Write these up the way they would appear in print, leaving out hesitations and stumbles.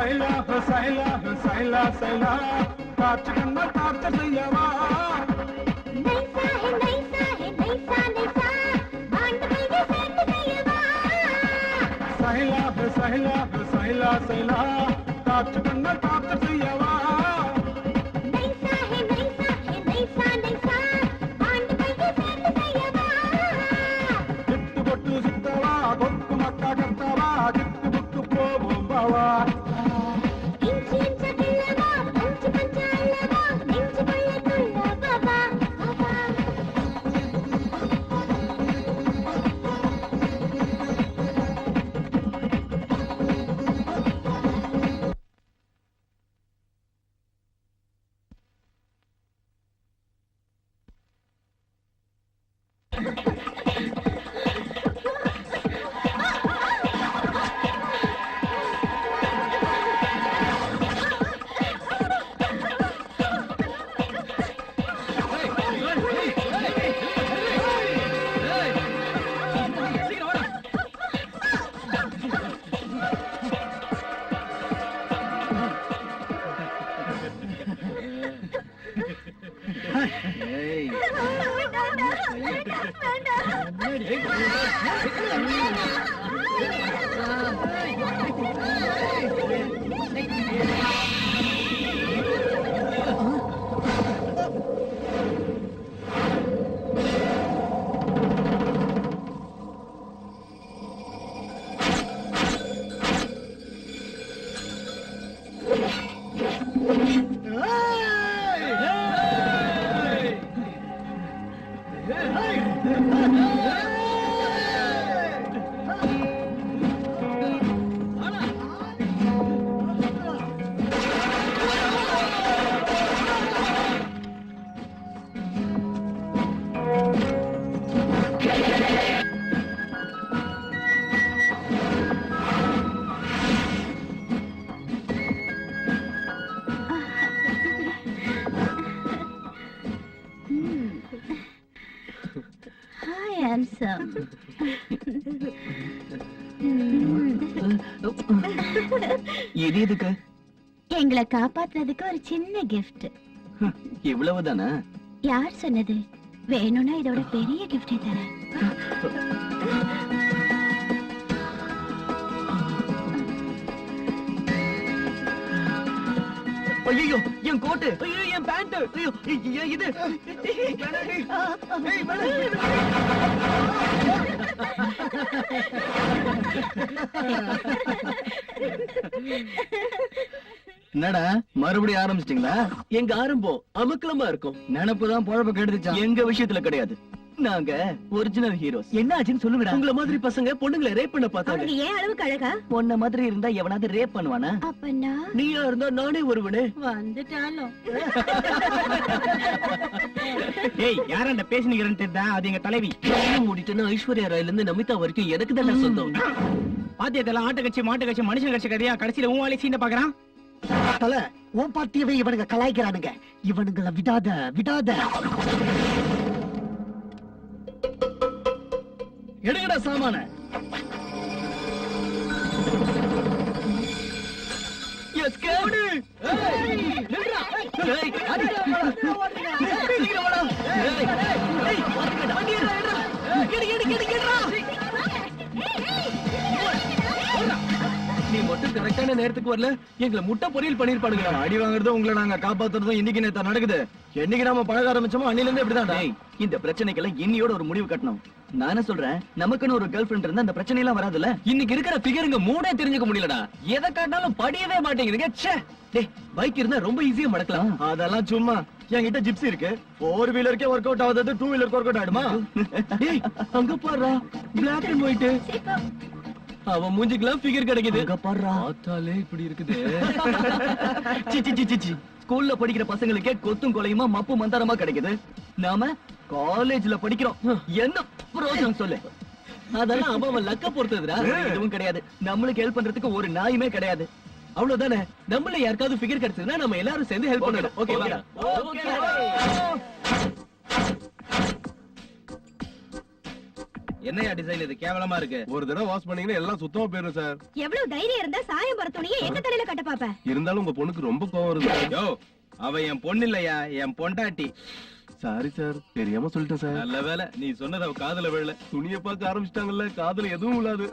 சைலா சைலா சைலா சைலா காற்று கண்ணா காற்று செய்யவா நைசா ஹே நைசா ஹே நைசா நைசா ஆண்டு மையே சேர்த்து செய்யவா சைலா சைலா சைலா சைலா காற்று கண்ணா காற்று செய்யவா நைசா ஹே நைசா ஹே நைசா நைசா ஆண்டு மையே சேர்த்து செய்யவா சிட்டு கொட்டு சித்தவா கொக்கு மக்கா கத்தவா சிட்டு புட்டு போவோம் பாவா இன்ச்சு இன்ச்சு கிள்ளவா பஞ்சு பஞ்சு அள்ளவா நெஞ்சு கொள்ள துள்ள பாபா பாபா Hi, handsome. இது எதுக்கு? எங்களை காப்பாத்துறதுக்கு ஒரு சின்ன gift. இவ்வளவுதானா? யார் சொன்னது? வேணும்னா இதோட பெரிய gift தரேன். ஐயோ என் கோட்டு, ஐயோ என் பேண்ட், ஐயோ இது என்னடா மறுபடியும் ஆரம்பிச்சிட்டீங்களா? எங்க ஆரம்பம் அமக்கலமா இருக்கும். நினைப்புதான் பொழப்ப கெடுத்துச்சா? எங்க விஷயத்துல கிடையாது. நாங்க ஒரிஜினல் ஹீரோஸ். என்ன ஆச்சுன்னு சொல்லுங்கடா. உங்கள மாதிரி பசங்க பொண்ணுங்களை ரேப் பண்ண பார்த்தாங்க. அவங்க ஏன் அளவுக்கு அழகா? பொண்ண மாதிரி இருந்தா எவனாவது ரேப் பண்ணுவானா? அப்பன்னா நீயா இருந்தா நானே வருவனே. வந்துட்டாலும் ஏய் யாரண்ட பேசினீங்கன்னு தான் அது எங்க தலைவி. மூடிட்டுன்னா ஐஸ்வர்யா ராயில இருந்து நமிதா வரைக்கும் எனக்கு தான் சொந்தம். பாத்தியத்தெல்லாம் ஆட்ட கட்சி மாட்டு கட்சி மனுஷன் கட்சி கதையா கடைசியில உன் வேலையை சீண்ட பாக்குறான். தல உன் பார்ட்டியவே இவனுங்க கலாய்க்கிறானுங்க. இவனுங்களை விடாத விடாத. எடுங்கடா சாமான. நீ மட்டும் கரெக்டான நேரத்துக்கு வரல, எங்களை முட்டை பொரியல் பண்ணிருப்பானுங்க. அடி வாங்குறதும் உங்களை நாங்க காப்பாத்துறதும் இன்னைக்கு நேத்தா நடக்குது. என்னைக்கு நாம பழக ஆரம்பிச்சோமோ அன்னில இருந்து இப்படிதான். இந்த பிரச்சனைக்கெல்லாம் இன்னியோட ஒரு முடிவு கட்டணும். நானே சொல்றேன், நமக்குன்னு ஒரு கேர்ள் ஃபிரெண்ட் இருந்தா அந்த பிரச்சனை எல்லாம் வராதுல்ல. இன்னைக்கு இருக்கிற பிகருங்க மூடே தெரிஞ்சுக்க முடியலடா. எதை காட்டினாலும் படியவே மாட்டேங்குதுங்க. பைக் இருந்தா ரொம்ப ஈஸியா மடக்கலாம். அதெல்லாம் சும்மா. என்கிட்ட ஜிப்ஸி இருக்கு. 4 வீலருக்கே ஒர்க் அவுட் ஆகுது, 2 வீலருக்கு ஒர்க் அவுட் ஆயிடுமா? அங்க பாருடா, பிளாக் அண்ட் ஒயிட். அவன் மூஞ்சிக்கலாம் ஃபிகர் கிடைக்குது. அங்க பாருடா, ஆத்தாலே இப்படி இருக்குது. சி ஸ்கூல்ல படிக்கிற பசங்களுக்கே கொத்தும் கொலையுமா மப்பு மந்தாரமா கிடைக்குது. நாம காலேஜ்ல படிக்கிறோம். என்ன ப்ரோஜனம் சொல்லு? அதெல்லாம் அவன் லக்க பொறுத்ததுடா. எதுவும் கிடையாது. நம்மளுக்கு ஹெல்ப் பண்றதுக்கு ஒரு நாயுமே கிடையாது. அவ்வளவுதானே. நம்மள யாருக்காவது ஃபிகர் கிடைச்சதுன்னா நம்ம எல்லாரும் சேர்ந்து ஹெல்ப் பண்ணணும். ஓகேவா? ஓகே. என்னையா டிசைன் இது கேவலமா இருக்கு. ஒரு தடவை வாஷ் பண்ணீங்கன்னா எல்லாம் சுத்தமா போயிடும் சார். எவ்வளவு தைரியம் இருந்தா சாயம் போற துணியை எங்க தலையில கட்ட பாப்ப? இருந்தாலும் உங்க பொண்ணுக்கு ரொம்ப கோவம் வருது. யோ, அவ என் பொண்ணு இல்லையா, என் பொண்டாட்டி. சாரி சார், தெரியாம சொல்லிட்டேன் சார். நல்ல வேலை நீ சொன்னது அவ காதுல விழல. துணியை பார்க்க ஆரம்பிச்சிட்டாங்கல்ல, காதுல எதுவும் விழாது.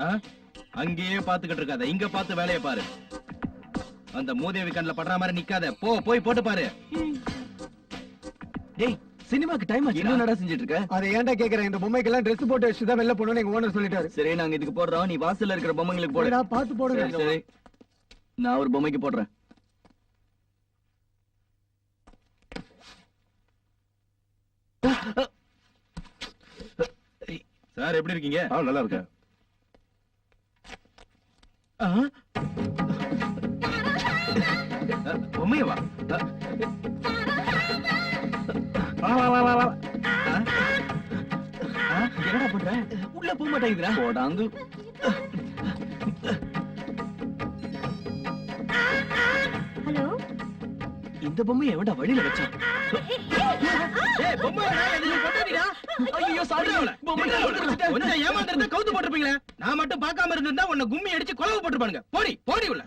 அங்கேயே பாத்துக்கிட்டு இருக்காத, இங்க பார்த்து வேலையை பாரு. அந்த மூதேவி கண்ணுல படுற மாதிரி நிக்காத, போய் போட்டு பாரு. டேய், சினிமாக்கு டைம் ஆச்சு. என்ன நட செஞ்சிட்டு இருக்க? அதை ஏன்டா கேக்குறேன்? இந்த பொம்மைக்கு எல்லாம் Dress போட்டு வச்சுட்டு தான் வெளில போகணும்னு எங்க ஓனர் சொல்லிட்டாரு. சரி, நாங்க இதுக்கு போடுறோம், நீ வாசல்ல இருக்கிற பொம்மைங்களுக்கு போடு. பார்த்து போடுங்க. சரி, நான் ஒரு பொம்மைக்கு போடுறேன். சார் எப்படி இருக்கீங்க? நல்லா இருக்கேன். பொம்மையவா? என்னடா பண்ற? உள்ள போக மாட்டேங்குதுடா. போடாங்கு. ஹலோ, இந்த பொம்மையை எவன்டா வழியில வச்சான்? ஏய், பொம்மை நீ கொண்டாடிடா. ஐயோ சாரி. கொஞ்சம் ஏமாந்துறத கவுத்து போட்டுருப்பீங்களே. நான் மட்டும் பார்க்காம இருந்திருந்தா உன்னை கும்மி அடிச்சு கொலவு போட்டுருப்பானுங்க. போடி உள்ள.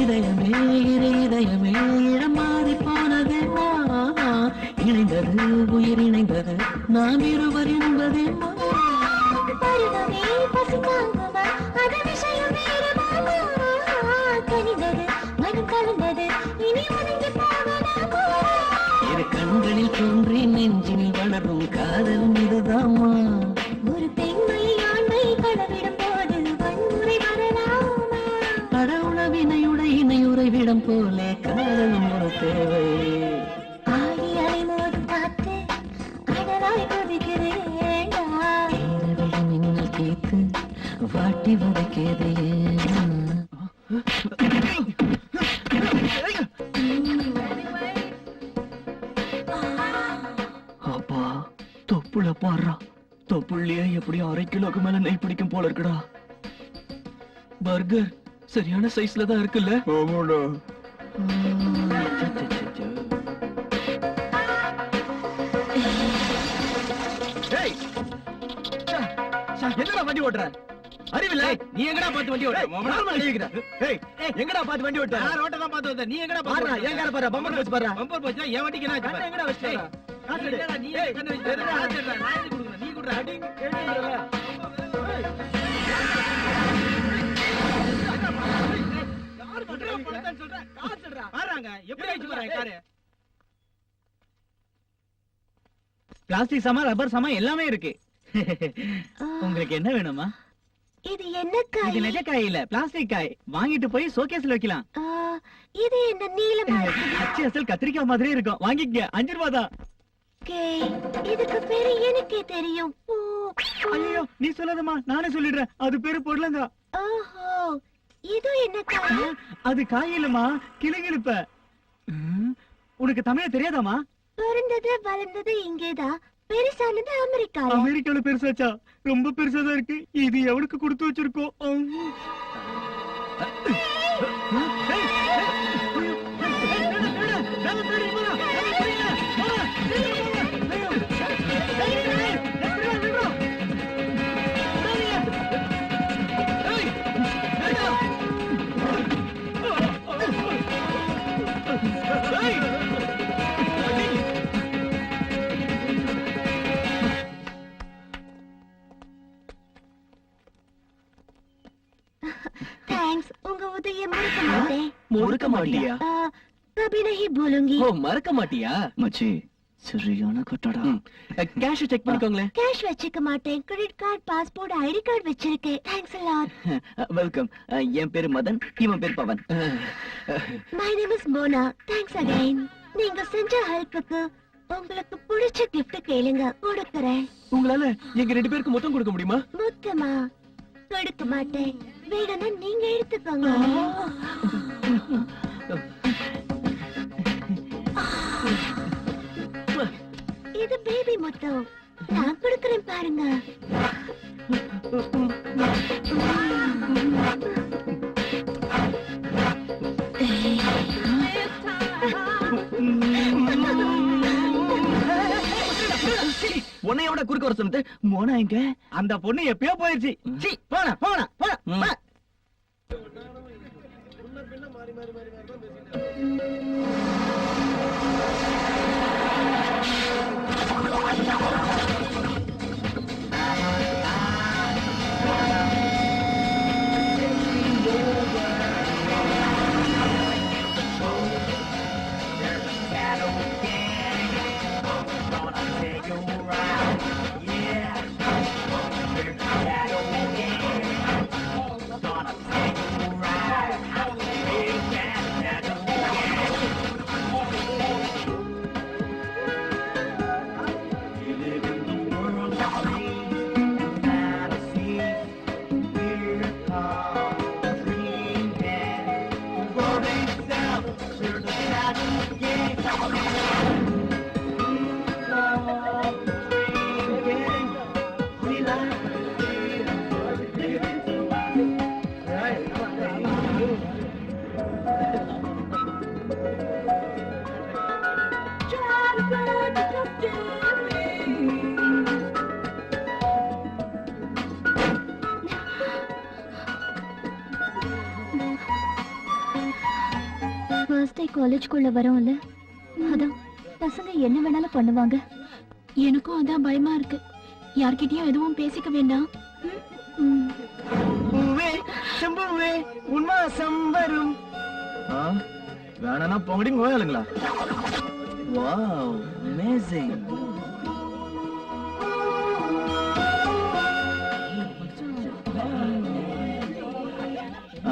இதயமே இதயமே இடம் மாறி போனது இணைந்தது உயிர் இணைந்தது நாம் இருவர் என்பது பருவமே பசி தாங்குமா அது விஷயம் வேறு கனிந்தது மனம் கலந்தது இனி ஒதுங்கி போகலாமா இரு கண்களில் தோன்றி நெஞ்சினில் வளரும் காதல் இதுதாமா ஒரு பெண்மை ஆண்மை கடவிடும் போது வன்முறை வரலாமா கடவுளவினையுட இணையுறைவிடம் போல காதலும் ஒரு தேவை ஆடி அலை மோதும் காத்து கடலாய் கொதிக்கிறேண்டா இரவில் மின்னல் கேத்து வாட்டி வதைக்கிறதே அப்பா தொப்புள பாடுறா தொப்புள்ளியே எப்படி 1/2 கிலோக்கு மேல நெய் பிடிக்கும் போல இருக்குடா பர்கர் சரியான சைஸ்ல தான் இருக்குல்ல ஆமாடா என்னடா வண்டி ஓட்டுற அறிவில்ல நீ எங்கடா பார்த்து வண்டி ஓட்ட எங்கடா பாத்து வண்டி ஓட்ட நான் ரோட்ட தான் பார்த்து வந்த நீ எங்கடா பாருடா பார்த்து ஏன் கார பாரு பம்பர் போச்சு பாரு பம்பர் போச்சா என் வண்டிக்கு என்ன ஆச்சு கண்ணை எங்கடா வச்சிட்டா என்னடா நீ கண்ணு வச்சிட்ட நான் எதுக்கு கொடுக்கணும் நீ குடுற அடி யார் பண்றா பணத்தை சொல்ற காசுடா பாருங்க எப்படி ஆச்சு பாருங்க காரு பிளாஸ்டிக் சாமா ரப்பர் சாமா எல்லாமே இருக்கு உங்களுக்கு என்ன வேணுமா இது என்ன இது காய் நெஜ காய் இல்ல பிளாஸ்டிக் காய் வாங்கிட்டு போய் ஷோகேஸ்ல வைக்கலாம் இது என்ன நீளமா அச்சு அசல் கத்திரிக்காய் மாதிரி இருக்கும் வாங்கிக்க 5 ரூபாய் தான் இதுக்கு பேரு எனக்கே தெரியும் ஐயோ நீ சொல்லாதம்மா நானே சொல்லிடுறேன் அது பேரு பொடலங்கா ஓஹோ இது என்ன காய் அது காய் இல்லம்மா கிளிகிழிப்ப உனக்கு தமிழ் தெரியாதாமா பிறந்தது வளர்ந்தது இங்கேதான் பெருசானது அமெரிக்கா அமெரிக்கால பெருசாச்சா ரொம்ப பெருசாதான் இருக்கு இது எவனுக்கு கொடுத்து வச்சிருக்கோம் தேங்க்ஸ் உங்க உதவியை மறக்க மாட்டேன் மறுக்க மாட்டியா கபி நஹி போலுங்கி ஓ மறக்க மாட்டியா மச்சி சரியான கட்டடா கேஷ் செக் பண்ணிக்கோங்களேன் கேஷ் வச்சுக்க மாட்டேன் credit card passport ID card வச்சிருக்கேன் தேங்க்ஸ் a lot வெல்கம் என் பேரு மதன் இவன் பேர் Pavan my name is Mona thanks again நீங்க செஞ்ச ஹெல்ப்புக்கு உங்களுக்கு பிடிச்ச gift கேளுங்க கொடுக்கறேன் உங்களால எங்க 2 பேருக்கு மொத்தம் கொடுக்க முடியுமா மொத்தமா கொடுக்க மாட்டேன் வேணும்னா நீங்க எடுத்துக்கோங்க இது பேபி முத்தம் நான் கொடுக்கறேன் பாருங்க உன்னையோட குறுக்க வர சொன்னது மோனா எங்க அந்த பொண்ணு எப்பயோ போயிருச்சு சீ போனா போனா போனா காலேஜ்க்குள்ள வரோம்ல, அதான் பசங்க என்ன வேணாலும் பண்ணுவாங்க. எனக்கும் அதான் பயமா இருக்கு. யார்கிட்டயும் எதுவும் பேசிக்க வேண்டாம். பூவே செம்புவே உன்மாசம் வரும். வேணா பொங்கடி கோயாளுங்களா? Wow amazing.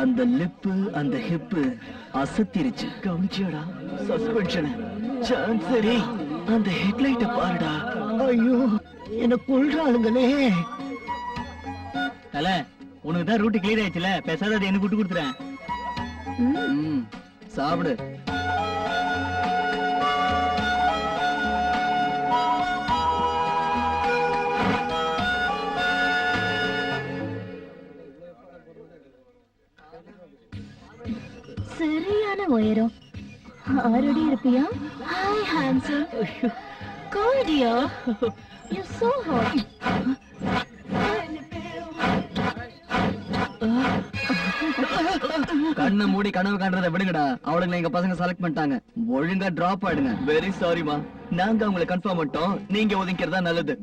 அந்த லிப்பு அந்த ஹிப்பு அசத்திருச்சு. கவனிச்சியாடா சஸ்பென்ஷன் சான்ஸ். சரி அந்த ஹெட்லைட்ட பாருடா. ஐயோ என்ன கொள்றாளுங்களே. தல உனக்கு தான் ரூட் கிளியர் ஆயிடுச்சுல, பேசாத அதை எனக்கு விட்டு கொடுத்துறேன். சாப்பிடு. சரியான உயரம். 6 அடி இருப்பியா? Hi handsome. Cold dear. You're so hot. கண்ணை மூடி கனவு காண்றதை விடுங்கடா. அவளுங்களை எங்க பசங்க செலக்ட் பண்ணிட்டாங்க. ஒழுங்கா டிராப் ஆயிடுங்க. வெரி சாரிமா. நாங்க அவங்களை கன்ஃபார்ம் பண்ணிட்டோம். நீங்க ஒதுங்கிறதா நல்லது.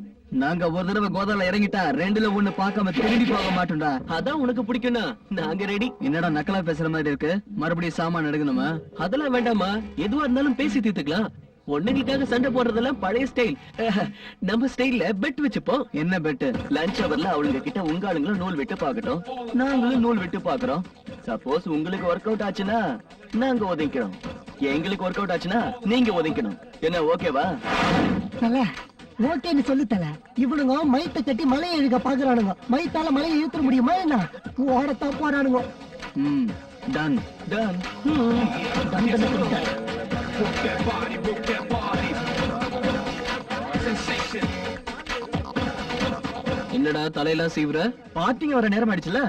நாங்க ஒரு தடவை கோதால இறங்கிட்டா 2ல 1 பார்க்காம திரும்பி போக மாட்டோம்டா. அதான் உனக்கு பிடிக்கும்னா நாங்க ரெடி. என்னடா நக்கலா பேசுற மாதிரி இருக்கு? மறுபடியும் சாமான் எடுக்கணுமா? அதெல்லாம் வேண்டாமா, எதுவா இருந்தாலும் பேசி தீர்த்துக்கலாம். பொண்ணுங்களுக்காக சண்டை போடுறதெல்லாம் பழைய ஸ்டைல். நம்ம ஸ்டைல்ல பெட் வச்சுப்போம். என்ன பெட்? லஞ்ச் அவர்ல அவளுங்க கிட்ட உங்க ஆளுங்களும் நூல் விட்டு பாக்கட்டும், நாங்களும் நூல் விட்டு பாக்குறோம். சப்போஸ் உங்களுக்கு ஒர்க் அவுட் ஆச்சுன்னா நாங்க ஒதுக்கிறோம், எங்களுக்கு ஒர்க் அவுட் ஆச்சுன்னா நீங்க ஒதுக்கணும். என்ன ஓகேவா? தல ஓகேன்னு சொல்லு தல. இவனுங்க மைத்த கட்டி மலையை இழுக்க பாக்குறானுங்க. மைத்தால மலையை இழுத்துற முடியுமா என்ன? ஓடத்தான் போறானுங்க. Done done. தண்டனை கொடுத்தாரு. என்னடா தலையெல்லாம் சீவுற? பார்ட்டிங்க வர நேரம் ஆயிடுச்சுல.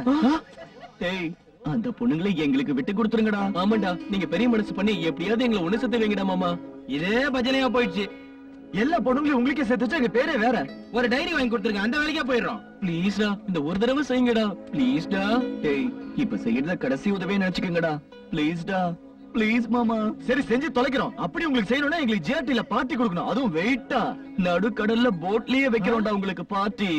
டேய் அந்த பொண்ணுங்களை எங்களுக்கு விட்டு கொடுத்துருங்கடா. ஆமாண்டா, நீங்க பெரிய மனசு பண்ணி எப்படியாவது எங்களை ஒண்ணு சேர்த்து வைங்கடா மாமா. இதே பஜனையா போயிடுச்சு. எல்லா பொண்ணுங்களையும் உங்களுக்கே சேர்த்து வச்சு எங்க பேரே வேற. ஒரு டைரி வாங்கி கொடுத்துருங்க, அந்த வேலைக்கா போயிடுறோம். ப்ளீஸ்டா இந்த ஒரு தடவை செய்யுங்கடா. ப்ளீஸ்டா. டேய் இப்ப செய்யறத கடைசி உதவியை நினைச்சுக்கங்கடா. ப்ளீஸ்டா ப்ளீஸ் மாமா. சரி செஞ்சு தொலைக்கிறோம். அப்படி உங்களுக்கு செய்யணும்னா எங்களுக்கு ஜிஆர்டில பார்ட்டி கொடுக்கணும், அதுவும் வெயிட்டா. நடு கடல்ல போட்லயே வைக்கிறோம்டா உங்களுக்கு பார்ட்டி.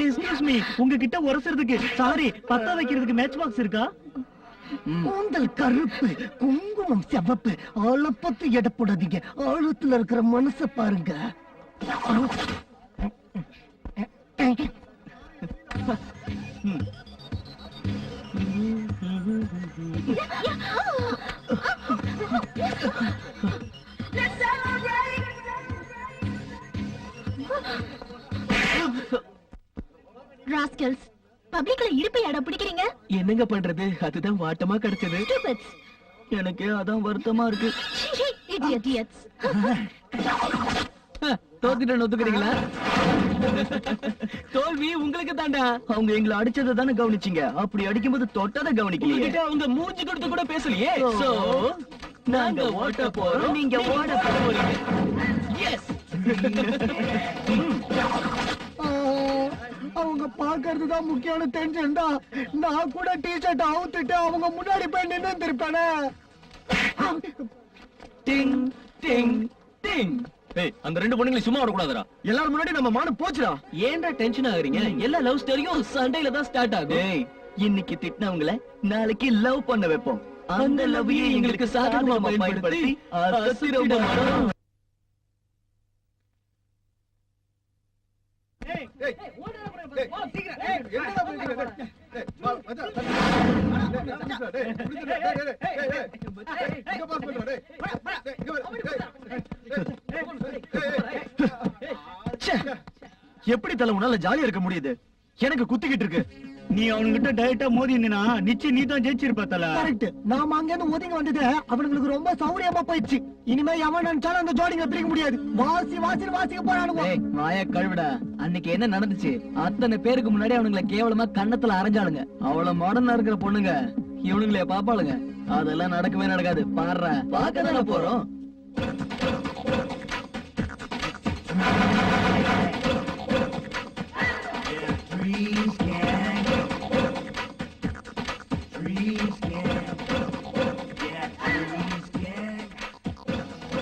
எக்ஸ்கியூஸ் மீ, உங்ககிட்ட உரசுறதுக்கு சாரி பத்தா வைக்கிறதுக்கு மேட்ச் பாக்ஸ் இருக்கா? கூந்தல் கருப்பு, குங்குமம் சிவப்பு. ஆளை பத்தி எடை போடாதீங்க. ஆழத்துல இருக்கிற மனச பாருங்க. ராஸ்கல்ஸ், பப்ளிக்ல இடுப்பை அட பிடிக்கிறீங்க. என்னங்க பண்றது, அதுதான் வாட்டமா கிடைச்சது. Stupids. எனக்கு அதான் வருத்தமா இருக்கு. Idiots. தோத்துட்டேன்னு ஒத்துக்கிறீங்களா? தோல்வி உங்களுக்கு தாண்டா. அவங்க எங்களை அடிச்சதை தானே கவனிச்சீங்க. அப்படி அடிக்கும்போது தொட்டதை கவனிக்கலையே. அவங்க மூஞ்சி கொடுத்து கூட பேசலையே. சோ நாங்க ஓட்ட போறோம், நீங்க ஓட போறீங்க. எஸ். அவங்க பாக்குறதுதான் முக்கியமான டென்ஷன்டா. நான் கூட டி-ஷர்ட் அவுத்துட்டு அவங்க முன்னாடி போய் நின்னு இருப்பேனே. டிங் டிங் டிங். ஏய் அந்த ரெண்டு பொண்ணுங்களை சும்மா விட கூடாதுடா. எல்லாரும் முன்னாடி நம்ம மானம் போச்சுடா. ஏன்டா டென்ஷன் ஆகுறீங்க? எல்லா லவ் ஸ்டோரியும் சண்டையில தான் ஸ்டார்ட் ஆகும். ஏய் இன்னைக்கு திட்டினவங்கள நாளைக்கு லவ் பண்ண வைப்போம். அந்த லவ்வையே எங்களுக்கு சாதகமா பயன்படுத்தி அசத்திரமா. எப்படி தலை உன்னால ஜாலியா இருக்க முடியுது? எனக்கு குத்திக்கிட்டு இருக்கு. நீ அவனுகிட்ட டைரக்டா மோதி நின்னா நிச்சயம் நீ தான் ஜெயிச்சிருப்ப தல. கரெக்ட். நாம அங்க இருந்து ஒதுங்கி வந்தது அவனுங்களுக்கு ரொம்ப சௌரியமா போயிடுச்சு. இனிமே எவன் நினைச்சாலும் அந்த ஜோடிங்க பிரிக்க முடியாது. வாசிக்க போறானுங்க. வாய கழுவிடா. அன்னைக்கு என்ன நடந்துச்சு? அத்தனை பேருக்கு முன்னாடி அவனுங்களை கேவலமா கண்ணத்துல அரைஞ்சாளுங்க. அவ்வளவு மாடர்னா இருக்கிற பொண்ணுங்க இவனுங்களே பாப்பாளுங்க. அதெல்லாம் நடக்கவே நடக்காது. பாடுற பாக்கதான போறோம்.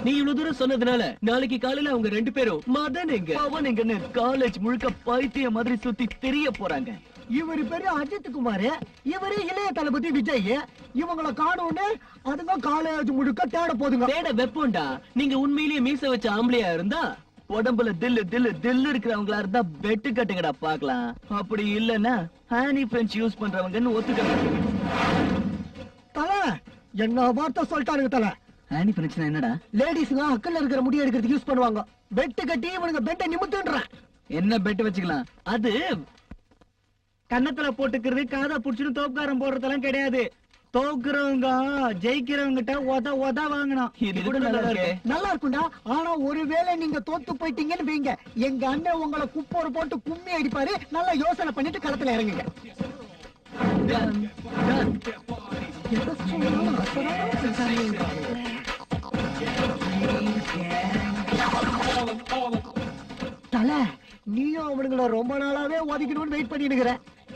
நீ இவ்வளவு தூரம் சொன்னதுனால நாளைக்கு காலையில அவங்க 2 பேரும் மதன் எங்க அவன் எங்கன்னு காலேஜ் முழுக்க பைத்திய மாதிரி சுத்தி தெரிய போறாங்க. இவரு பெரிய அஜித் குமார், இவரு இளைய தளபதி விஜய். இவங்களை காணோன்னு அதுங்க காலேஜ் முழுக்க தேட போதுங்க. தேட வெப்போண்டா. நீங்க உண்மையிலேயே மீச வச்ச ஆம்பளையா இருந்தா உடம்புல தில்லு இருக்கிறவங்களா இருந்தா வெட்டு கட்டுங்கடா பாக்கலாம். அப்படி இல்லன்னா ஹானி பிரெஞ்ச் யூஸ் பண்றவங்கன்னு ஒத்துக்க. தல என்ன வார்த்தை சொல்லிட்டானுங்க தல. ஹானி பிரெஞ்ச்னா என்னடா? லேடிஸ்ங்க அக்கல்ல இருக்கிற முடி எடுக்கிறதுக்கு யூஸ் பண்ணுவாங்க. வெட்டு கட்டி இவனுங்க பெட்டை நிமித்துன்றான். என்ன பெட்டு வச்சுக்கலாம்? அது கன்னத்துல போட்டுக்கிறது காதா புடிச்சுன்னு தோப்புக்காரன் போடுறதெல்லாம் கிடையாது. தோக்குறவங்க ஜெயிக்கிறவங்கிட்ட உத வாங்கணும். இது கூட நல்லா இருக்கு. நல்லா இருக்கும்டா. ஆனா ஒருவேளை நீங்க தோத்து போயிட்டீங்கன்னு வைங்க, எங்க அண்ணன் உங்களை குப்போர் போட்டு கும்மி அடிப்பாரு. நல்லா யோசனை பண்ணிட்டு களத்துல இறங்குங்க. தல நீயும் அவனுங்களை ரொம்ப நாளாவே ஒதுக்கணும்னு வெயிட் பண்ணிட்டு இருக்கிற.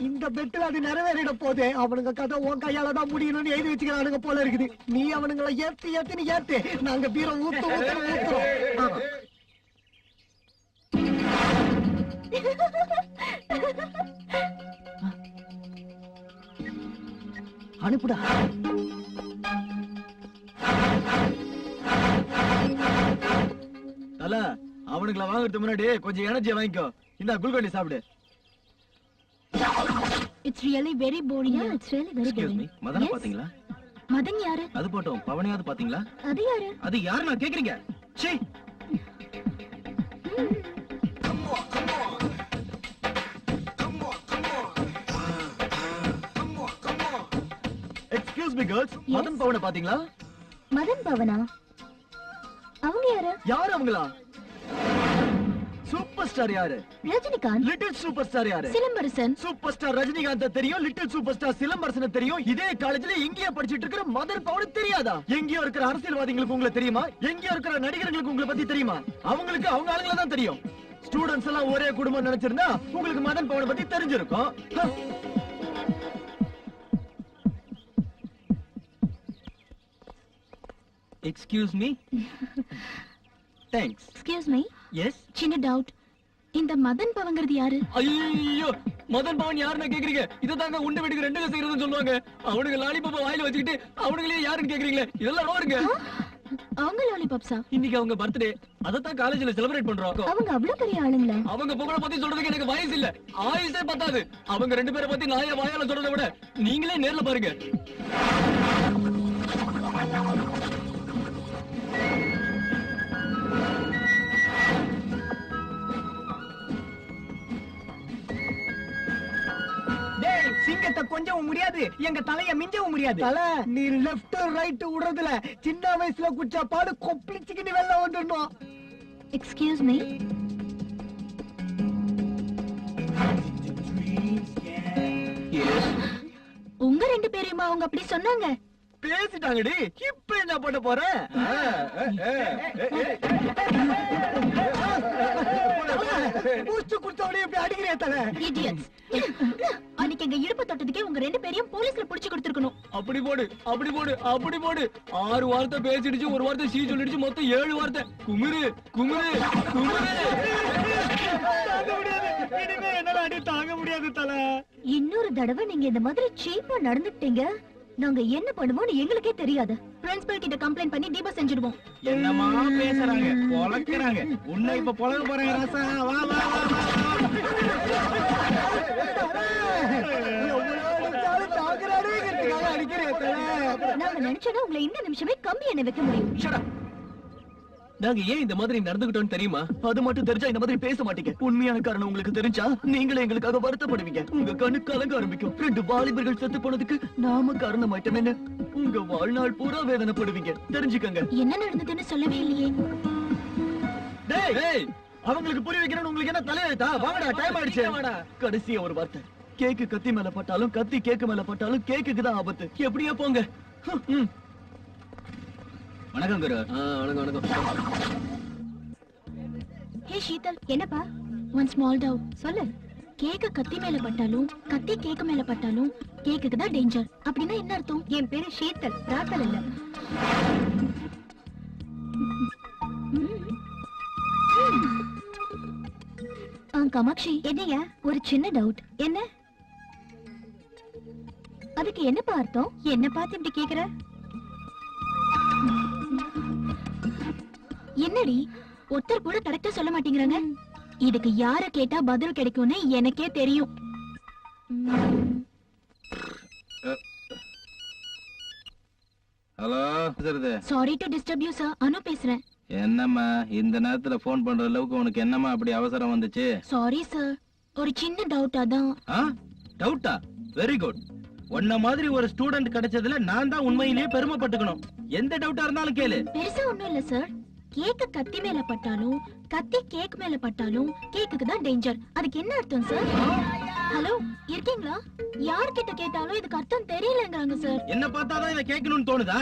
இந்த பெட்டில் அது நிறைவேறிட போதே. அவனுங்க கதை உன் கையாலதான் முடியணும்னு எழுதி வச்சுக்கிறானுங்க போல இருக்குது. நீ அவனுங்களை ஏத்து நாங்க பீரை ஊத்துறோம். அனுப்புடா. தல அவனுங்களை வாங்குறதுக்கு முன்னாடி கொஞ்சம் எனர்ஜி வாங்கிக்கோ. இந்த குளுக்கோண்டி சாப்பிடு. It's really very boring. Yeah, it's really very Excuse me, boring. Madana Yes. பாத்தீங்களா? மதன் யாரு? அது போட்டோம். பவனையாவது பாத்தீங்களா? அது யாரு? அது யாரு நான் கேக்குறீங்க? சீ. Excuse me girls, Yes. Madan பவனை பாத்தீங்களா? மதன் பவனா? அவங்க யாரு? யாரு அவங்களா? சூப்பர் ஸ்டார் யாரு? ரஜினிகாந்த். லிட்டில் சூப்பர் ஸ்டார் யாரு? சிலம்பரசன். சூப்பர் ஸ்டார் ரஜினிகாந்த் தெரியும். லிட்டில் சூப்பர் ஸ்டார் சிலம்பரசன் தெரியும். இதே காலேஜ்ல எங்கேயோ படிச்சிட்டு இருக்கிற மதன் பவன் தெரியாதா? எங்கேயோ இருக்கிற அரசியல்வாதிகளுக்கு உங்களுக்கு தெரியுமா? எங்கேயோ இருக்கிற நடிகர்களுக்கு உங்களை பத்தி தெரியுமா? அவங்களுக்கு அவங்க ஆளுங்கள தான் தெரியும். ஸ்டூடண்ட்ஸ் எல்லாம் ஒரே குடும்பம் நினைச்சிருந்தா உங்களுக்கு மதன் பவனை பத்தி தெரிஞ்சிருக்கும். Excuse me. Thanks. Excuse me. Yes. சின்ன டவுட். இந்த மதன் பவங்கிறது யாரு? ஐயோ மதன் பவன் யாருன்னு கேக்குறீங்க? இதுதாங்க உண்டு வீட்டுக்கு 2 செய்யறதுன்னு சொல்லுவாங்க. அவனுக்கு லாலிபாப்ப வாயில வச்சுக்கிட்டு அவனுங்களே யாருன்னு கேக்குறீங்களே? இதெல்லாம் ரோருங்க. அவங்க லாலிபாப்ஸா? இன்னைக்கு அவங்க பர்த்டே. அதத்தான் காலேஜ்ல செலிப்ரேட் பண்றோம். அவங்க அவ்வளவு பெரிய ஆளுங்களா? அவங்க புகழ பத்தி சொல்றதுக்கு எனக்கு வயசு இல்ல, ஆயுசே பத்தாது. அவங்க 2 பேரை பத்தி நாய வாயால சொல்றதை விட நீங்களே நேர்ல பாருங்க. சிங்கத்தை கொஞ்சவும் முடியாது, எங்க தலைய மிஞ்சவும் முடியாது. தல நீ லெஃப்ட் ரைட் விடுறதுல சின்ன வயசுல குச்சா பாடு கொப்பளிச்சுக்கிட்டு வெளில வந்துடணும். Excuse me. உங்க 2 பேரையுமா அவங்க அப்படி சொன்னாங்க? பேசிட்டாங்கடி. இப்ப என்ன பண்ண போற? பூச்சு குடுத்தவனே இப்படி அடிக்கிறே தல. Idiots. அன்னைக்கு எங்க இடுப்பு தொட்டதுக்கே உங்க 2 பேரையும் போலீஸ்ல புடிச்சு கொடுத்திருக்கணும். அப்படி போடு, அப்படி போடு, அப்படி போடு. 6 வார்த்தை பேசிடுச்சு, 1 வார்த்தை சீ சொல்லிடுச்சு, மொத்தம் 7 வார்த்தை. குமுறு குமுறு குமுறு. தாங்க முடியாது, இனிமே என்னால அடி தாங்க முடியாது தல. இன்னொரு தடவை நீங்க இந்த மாதிரி சீப்பா நடந்துட்டீங்க, நாங்க என்ன பண்ணுவோம்னு எங்களுக்கே தெரியாது. பிரின்சிபல் கிட்ட கம்ப்ளைண்ட் பண்ணி டிபஸ் செஞ்சிடுவோம். என்னமா பேசுறாங்க, பொளக்குறாங்க. உன்னை இப்ப பொளக்க போறாங்க ராசா. வா வா நாங்க நினைச்சோன்னா உங்களை இந்த நிமிஷமே கம்பி எண்ணெய் வைக்க முடியும். Shut up. நாங்க ஏன் இந்த மாதிரி நடந்துகிட்டோம்னு தெரியுமா? அது மட்டும் தெரிஞ்சா இந்த மாதிரி பேச மாட்டீங்க. உண்மையான காரணம் உங்களுக்கு தெரிஞ்சா நீங்களே எங்களுக்காக வருத்தப்படுவீங்க. உங்க கண்ணு கலங்க ஆரம்பிக்கும். 2 வாலிபர்கள் செத்து போனதுக்கு நாம காரணமாயிட்டோம்னு உங்க வாழ்நாள் பூரா வேதனைப்படுவீங்க. தெரிஞ்சுக்கங்க. என்ன நடந்ததுன்னு சொல்லவே இல்லையே. டேய், அவங்களுக்கு புரிய வைக்கணும்னு உங்களுக்கு என்ன தலையெழுத்தா? வாங்கடா, டைம் ஆயிடுச்சு. கடைசியா ஒரு வார்த்தை. கேக்கு கத்தி மேல பட்டாலும் கத்தி கேக்கு மேல பட்டாலும் கேக்குக்கு தான் ஆபத்து. எப்படியா போங்க. வணக்கம் குரு. வணக்கம். ஹே ஷீதல், என்னப்பா? One small doubt. சொல்லு. கேக்கு கத்தி மேல பட்டாலும் கத்தி கேக்கு மேல பட்டாலும் கேக்குக்கு தான் டேஞ்சர். அப்படின்னா என்ன அர்த்தம்? என் பேரு ஷீதல், ராத்தல் இல்ல. காமாட்சி, என்னையா? ஒரு சின்ன டவுட். என்ன? அதுக்கு என்னப்பா அர்த்தம்? என்ன பார்த்து இப்படி கேக்குற? என்னடி ஒருத்தர் கூட கரெக்டா சொல்ல மாட்டேங்கிறாங்க? இதுக்கு யார கேட்டா பதில் கிடைக்கும்னு எனக்கே தெரியும். Hello, sorry to disturb you sir. Anu பேசுறேன். என்னம்மா இந்த நேரத்துல போன் பண்ற அளவுக்கு உனக்கு என்னம்மா அப்படி அவசரம் வந்துச்சு? சாரி சார், ஒரு சின்ன டவுட். அதான். டவுட்டா? Very good. உன்ன மாதிரி ஒரு ஸ்டூடெண்ட் கிடைச்சதுல நான் தான் உண்மையிலேயே பெருமைப்பட்டுக்கணும். எந்த டவுட்டா இருந்தாலும் கேளு. பெருசா ஒண்ணும் இல்ல சார். கேக்கு கத்தி மேல பட்டாலும் கத்தி கேக் மேல பட்டாலும் கேக்குக்கு தான் டேஞ்சர். அதுக்கு என்ன அர்த்தம் சார்? ஹலோ, இருக்கீங்களா? யார்கிட்ட கேட்டாலும் இதுக்கு அர்த்தம் தெரியலங்கறாங்க சார். என்ன பார்த்தாதான் இத கேட்கணும்னு தோணுதா?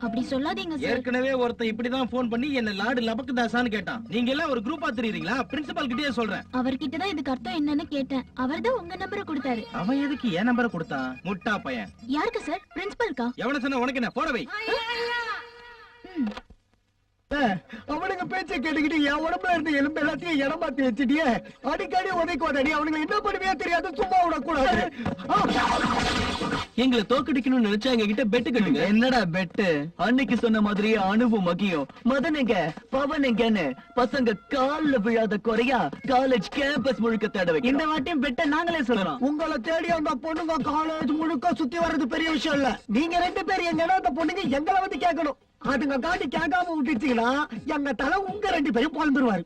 அப்படி சொல்லாதீங்க சார். ஏற்கனவே ஒருத்தன் இப்படிதான் போன் பண்ணி என்ன லாடு லபக்கு தாசான்னு கேட்டான். நீங்க எல்லாம் ஒரு குரூப்பா தெரியுறீங்களா? பிரின்சிபால் கிட்டயே சொல்றேன். அவர்கிட்ட தான் இதுக்கு அர்த்தம் என்னன்னு கேட்டேன். அவர்தான் உங்க நம்பரை கொடுத்தாரு. அவன் எதுக்கு என் நம்பரை கொடுத்தான்? முட்டா பையன். யாருக்கு சார்? பிரின்சிபல்கா? எவன சொன்ன உனக்கு என்ன? போட வை. அவனுங்க பேச்சை கேட்டுக்கிட்டு என் உடம்புல இருந்த எலும்பு எல்லாத்தையும் இடமாத்தி வச்சுட்டியே. அடிக்கடி உதைக்குவாடி. அவனுங்க என்ன பண்ணுவியா தெரியாது. சும்மா விடக்கூடாது. எங்களை தோக்கடிக்கணும்னு நினைச்சா எங்க கிட்ட பெட்டு கட்டுங்க. என்னடா பெட்டு? அன்னைக்கு சொன்ன மாதிரியே அனுபவம் மகியும் மதன் எங்க பவன் எங்கன்னு பசங்க கால்ல விழாத குறையா காலேஜ் கேம்பஸ் முழுக்க தேட வைக்க. இந்த வாட்டியும் பெட்ட நாங்களே சொல்றோம். உங்களை தேடி அந்த பொண்ணுங்க காலேஜ் முழுக்க சுத்தி வர்றது பெரிய விஷயம் இல்ல. நீங்க 2 பேரும் எங்கன்னா அந்த பொண்ணுங்க எங்களை வந்து கேட்கணும். அதுங்க காட்டி கேட்காம விட்டுச்சுங்கன்னா எங்க தலை உங்க 2 பேரும் பொழந்துருவாரு.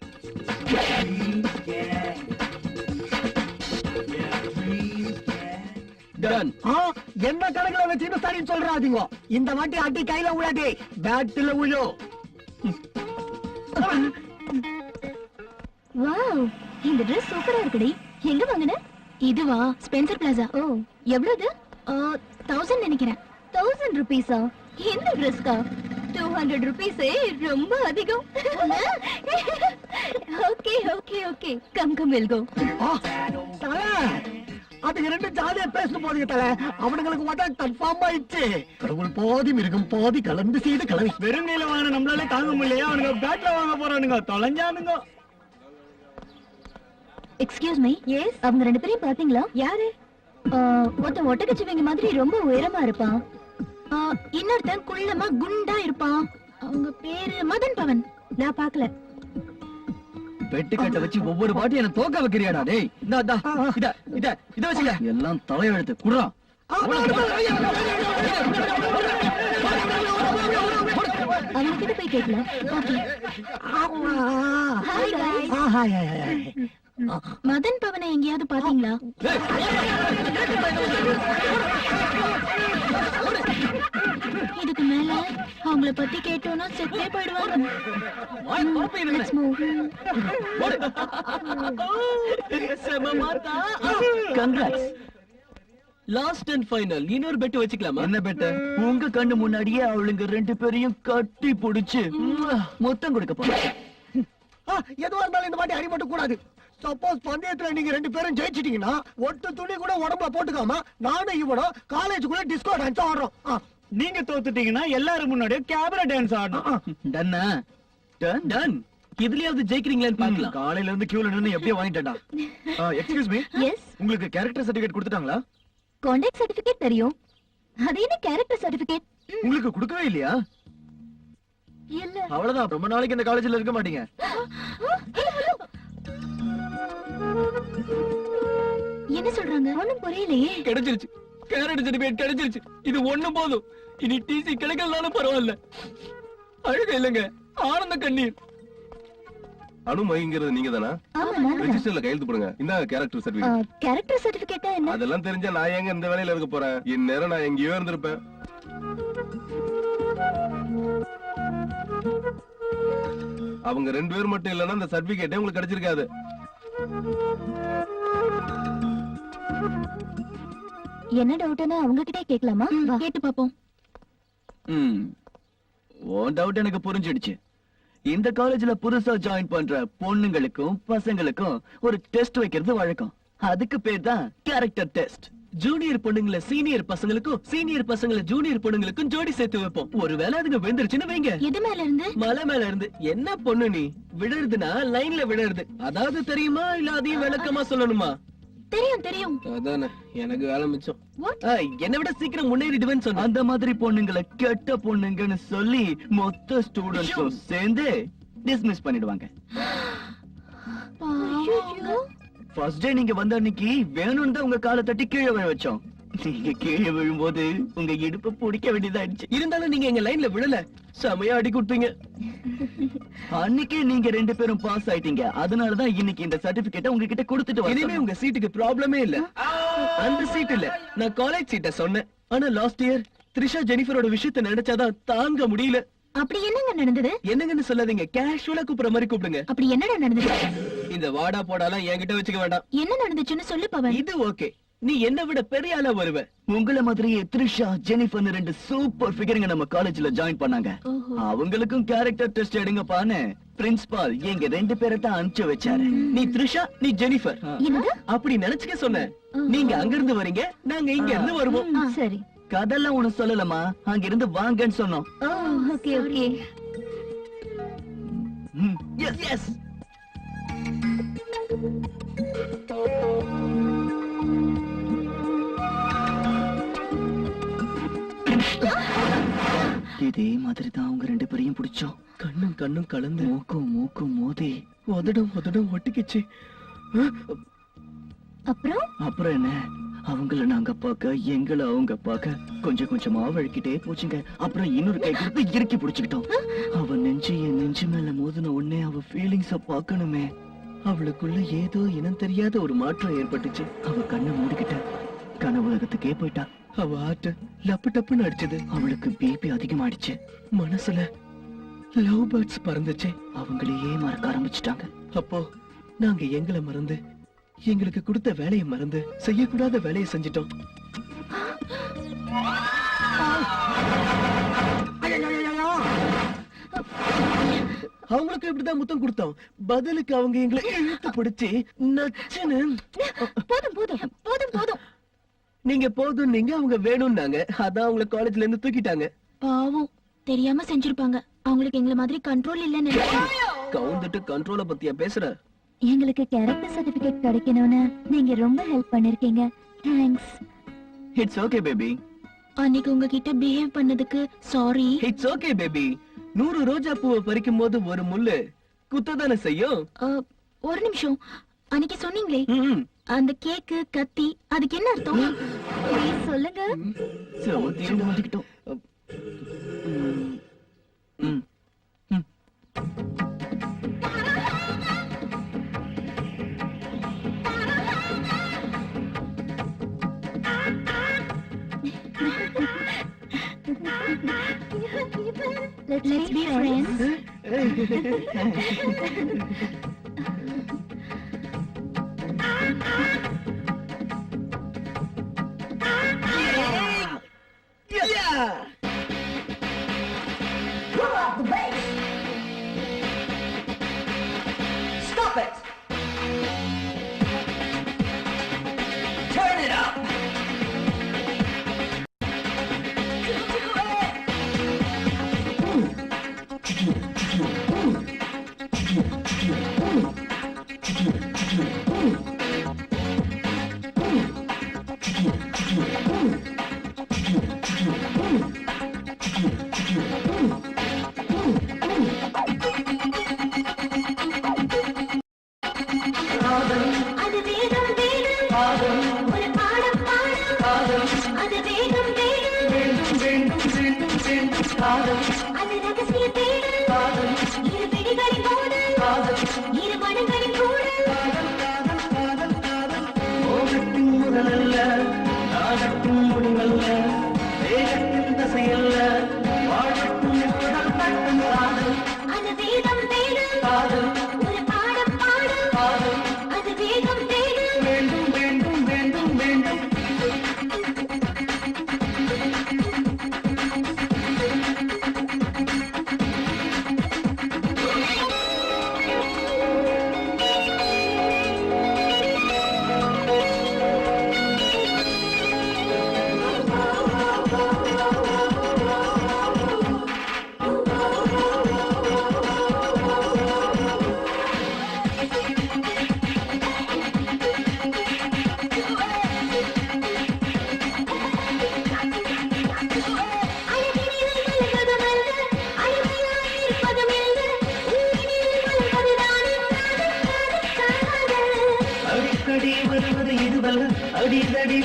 என்ன கணக்குல வச்சுட்டு சரின்னு சொல்றாதீங்க. இந்த வாட்டி அடி கையில விழாதே, பேட்டில விழு. வாவ், இந்த Dress சூப்பரா இருக்குடி. எங்க வாங்குன? இதுவா? Spencer plaza. ஓ, எவ்வளவு? 1000 நினைக்கிறேன். 1000 ரூபீஸா? இந்த Dressக்கா? 200 ரூபீஸே ரொம்ப அதிகம். Okay okay okay, come we'll go. தலை, அதுக்கு 2 ஜாலியா பேசணும் போதுங்க தலை. அவனுங்களுக்கு மட்டும் கன்ஃபார்ம் ஆயிடுச்சு. கடவுள் பாதி மிருகம் பாதி கலந்து செய்து கலவை. வெறும் கையில வாங்கின நம்மளாலே தாங்க முடியலையா? அவனுங்க பேட்ல வாங்க போறானுங்க. தொலைஞ்சானுங்க. Excuse me. எஸ். அவங்க 2 பேரையும் பாத்தீங்களா? யாரு? ஒருத்தன் ஒட்டகச்சிவங்க மாதிரி ரொம்ப உயரமா இருப்பான். இன்னொருத்தன் குள்ளமா குண்டா இருப்பான். அவங்க பேரு மதன் பவன். நான் பாக்கல. பெட்டு கட்ட வச்சு ஒவ்வொரு பாட்டி என்ன தோக்க வைக்கிறியாடா? டேய், இத வச்சுக்க. எல்லாம் தலையெழுத்து. குடுறா. அவன்கிட்ட போய் கேட்கலாம். ஓகே. Hi guys. மதன் பவனை எங்கயாவது பாத்தீங்களா? இதுக்கு மேல அவங்கள பத்தி கேட்டோம்னா செத்தே போயிடுவாங்க. Let's move. Congrats. Last and final இன்னொரு பெட் வச்சுக்கலாமா? என்ன பெட்? உங்க கண்ணு முன்னாடியே அவளுங்க 2 பேரையும் கட்டி புடிச்சு மொத்தம் கொடுக்க போறேன். எதுவா இருந்தாலும் இந்த மாதிரி அடிபட்டு கூடாது. சப்போஸ் பந்தயத்துல நீங்க 2 பேரும் ஜெயிச்சிட்டீங்கன்னா ஒட்டு துணி கூட உடம்புல போட்டுக்காம நானும் இவனும் காலேஜுக்குள்ள டிஸ்கோ டான்ஸ் ஆடுறோம். நீங்க தோத்துட்டீங்கன்னா எல்லாரும் முன்னாடியும் கேபரா டான்ஸ் ஆடணும். டன்னா? டன். இதுலயாவது ஜெயிக்கிறீங்களான்னு பாக்கலாம். காலையில இருந்து கியூல நின்னு எப்படியே வாங்கிட்டேன்டா. Excuse me. எஸ். உங்களுக்கு கேரக்டர் சர்டிபிகேட் கொடுத்துட்டாங்களா? கான்டாக்ட் சர்டிபிகேட் தெரியும். அது என்ன கேரக்டர் சர்டிபிகேட்? உங்களுக்கு கொடுக்கவே இல்லையா? இல்ல. அவ்வளவுதான், ரொம்ப நாளைக்கு இந்த காலேஜ்ல இருக்க மாட்டீங்க. என்ன சொல்றாங்க? ஒண்ணும் புரியலையே. கிடைச்சிருச்சு. கேரக்டர் சர்டிபிகேட் கிடைச்சிருச்சு. இது ஒண்ணு போதும். இனி டிசி கிடைக்கலனாலும் பரவாயில்ல. அழுக இல்லங்க, ஆனந்த கண்ணீர். அனுமதிங்கிறது நீங்க தானா? ஆமா நான் ரெஜிஸ்டர்ல கையெழுத்து போடுங்க. இந்த கேரக்டர் சர்டிபிகேட். கேரக்டர் சர்டிபிகேட்டா என்ன? அதெல்லாம் தெரிஞ்சா நான் எங்க இந்த வேலையில இருக்க போறேன்? இந்நேரம் நான் எங்கேயோ இருந்திருப்பேன். அவங்க 2 பேர் மட்டும் இல்லன்னா அந்த சர்டிபிகேட்டே உங்களுக்கு கிடைச்சிருக்காது. என்ன டவுட்னா அவங்க கிட்டே கேட்கலாமா? கேட்டு பாப்போம். உன் டவுட் எனக்கு புரிஞ்சிடுச்சு. இந்த காலேஜ்ல புதுசா ஜாயின் பண்ற பொண்ணுங்களுக்கும் பசங்களுக்கும் ஒரு டெஸ்ட் வைக்கிறது வழக்கம். அதுக்கு பேர் தான் கேரக்டர் டெஸ்ட். ஜூனியர் பொண்ணுங்கள சீனியர் பசங்களுக்கும் சீனியர் பசங்கள ஜூனியர் பொண்ணுங்களுக்கும் ஜோடி சேர்த்து வைப்போம். ஒருவேளை அதுங்க விழுந்துருச்சுன்னு வைங்க. எது மேல இருந்து? மலை மேல இருந்து. என்ன பொண்ணு நீ? விழுறதுன்னா லைன்ல விழுறது. அதாவது தெரியுமா இல்ல அதையும் விளக்கமா சொல்லணுமா? தெரியும் தெரியும். அதானே எனக்கு வேலை மிச்சம். என்னை விட சீக்கிரம் முன்னேறிடுவேன்னு சொன்ன. அந்த மாதிரி பொண்ணுங்களை கெட்ட பொண்ணுங்கன்னு சொல்லி மொத்த ஸ்டூடெண்ட்ஸும் சேர்ந்து டிஸ்மிஸ் பண்ணிடுவாங்க. ஃபர்ஸ்ட் டே நீங்க வந்த அன்னைக்கு வேணும்னு தான் உங்க காலை தட்டி கீழே விழ வச்சோம். நீங்க கீழே விழும்போது உங்க இடுப்பை பிடிக்க வேண்டியதாயிடுச்சு. இருந்தாலும் நீங்க எங்க லைன்ல விழல. செமையா அடி கொடுத்தீங்க. அன்னைக்கே நீங்க 2 பேரும் பாஸ் ஆயிட்டீங்க. அதனாலதான் இன்னைக்கு இந்த சர்டிபிகேட்டை உங்ககிட்ட கொடுத்துட்டு வரேன். இனிமே உங்க சீட்டுக்கு ப்ராப்ளமே இல்ல. அந்த சீட் இல்ல, நான் காலேஜ் சீட்டை சொன்னேன். ஆனா லாஸ்ட் இயர் த்ரிஷா ஜெனிஃபரோட விஷயத்தை நினைச்சாதான் தாங்க முடியல. அப்படி என்னங்க நடந்தது? என்னங்கன்னு சொல்லாதீங்க, கேஷுவலா கூப்பிடுற மாதிரி கூப்பிடுங்க. அப்படி என்னடா நடந்தது? இந்த வாடா போடாலாம் என்கிட்ட வச்சுக்க வேண்டாம். என்ன நடந்துச்சுன்னு சொல்லு பவன். இது ஓகே, நீ என்ன விட பெரிய ஆளா வருவ. உங்கள மாதிரியே த்ரிஷா ஜெனிஃபர் 2 சூப்பர் ஃபிகருங்க நம்ம காலேஜ்ல ஜாயின் பண்ணாங்க. அவங்களுக்கும் கேரக்டர் டெஸ்ட் எடுங்கப்பான்னு பிரின்சிபால் எங்க 2 பேரை தான் அனுப்பிச்சு வச்சாரு. நீ த்ரிஷா, நீ ஜெனிஃபர் அப்படி நினைச்சுக்க சொன்ன. நீங்க அங்க இருந்து வரீங்க, நாங்க இங்க இருந்து வருவோம். சரி, கதெல்லாம் ஒண்ணு சொல்லலமா, அங்க இருந்து வாங்கன்னு சொன்னோம். Okay okay. Yes yes. இதே மாதிரி தான் அவங்க 2 பேரையும் பிடிச்சோம். கண்ணும் கண்ணும் கலந்து மூக்கும் மூக்கும் மோதி உதடும் ஒட்டிக்கிச்சு. அப்புறம் என்ன, அவங்கள நாங்க பார்க்க எங்களை அவங்க பார்க்க கொஞ்சம் கொஞ்சமா வழுக்கிட்டே போச்சுங்க. அப்புறம் இன்னொரு கை கொடுத்து இறுக்கி பிடிச்சுக்கிட்டோம். அவ நெஞ்சு என் நெஞ்சு மேல மோதின உடனே அவ ஃபீலிங்ஸ பார்க்கணுமே. அவளுக்குள்ள ஏதோ இனம் தெரியாத ஒரு மாற்றம் ஏற்பட்டுச்சு. அவ கண்ணை மூடிக்கிட்ட கனவுலகத்துக்கே போயிட்டா. அவ ஆட்டு லப்பு டப்புன்னு அடிச்சது. அவளுக்கு பிபி அதிகமாயிடுச்சு. மனசுல லவ் பேர்ட்ஸ் பறந்துச்சு. அவங்களையே மறக்க ஆரம்பிச்சுட்டாங்க. அப்போ நாங்க எங்களை மறந்து, எங்களுக்கு கொடுத்த வேலையை மறந்து செய்யக்கூடாத வேலையை செஞ்சிட்டோம். அவங்களுக்கு இப்படிதான் முத்தம் கொடுத்தோம். பதிலுக்கு அவங்க எங்களை இழுத்து பிடிச்சு நச்சுன்னு. போதும் போதும் போதும் போதும். நீங்க போதும், நீங்க அவங்க வேணும்னாங்க. அதான் அவங்களை காலேஜ்ல இருந்து தூக்கிட்டாங்க. பாவம், தெரியாம செஞ்சிருப்பாங்க. அவங்களுக்கு எங்களை மாதிரி கண்ட்ரோல் இல்லன்னு கவுந்துட்டு கண்ட்ரோல பத்தியா பேசுற? எங்களுக்கு கேரக்டர் சர்டிபிகேட் கிடைக்கணும்னு நீங்க ரொம்ப ஹெல்ப் பண்ணிருக்கீங்க. தேங்க்ஸ். It's okay baby. அன்னைக்கு உங்ககிட்ட பிஹேவ் பண்ணதுக்கு சாரி. It's okay baby. 100 ரோஜா பூவை பறிக்கும் போது ஒரு முள்ளு குத்ததானே செய்யும். ஒரு நிமிஷம், அன்னைக்கு சொன்னீங்களே அந்த கேக்கு கத்தி, அதுக்கு என்ன அர்த்தம்? சொல்லுங்க. மாட்டிக்கிட்டோம். Let's be friends. Yeah! Pull out the bass. Stop it. Turn it up. அது வேகம் வேகம் ஒரு பாடம் பாடம். அது வேகம் வேகம் அது ரகசிய தேடல்.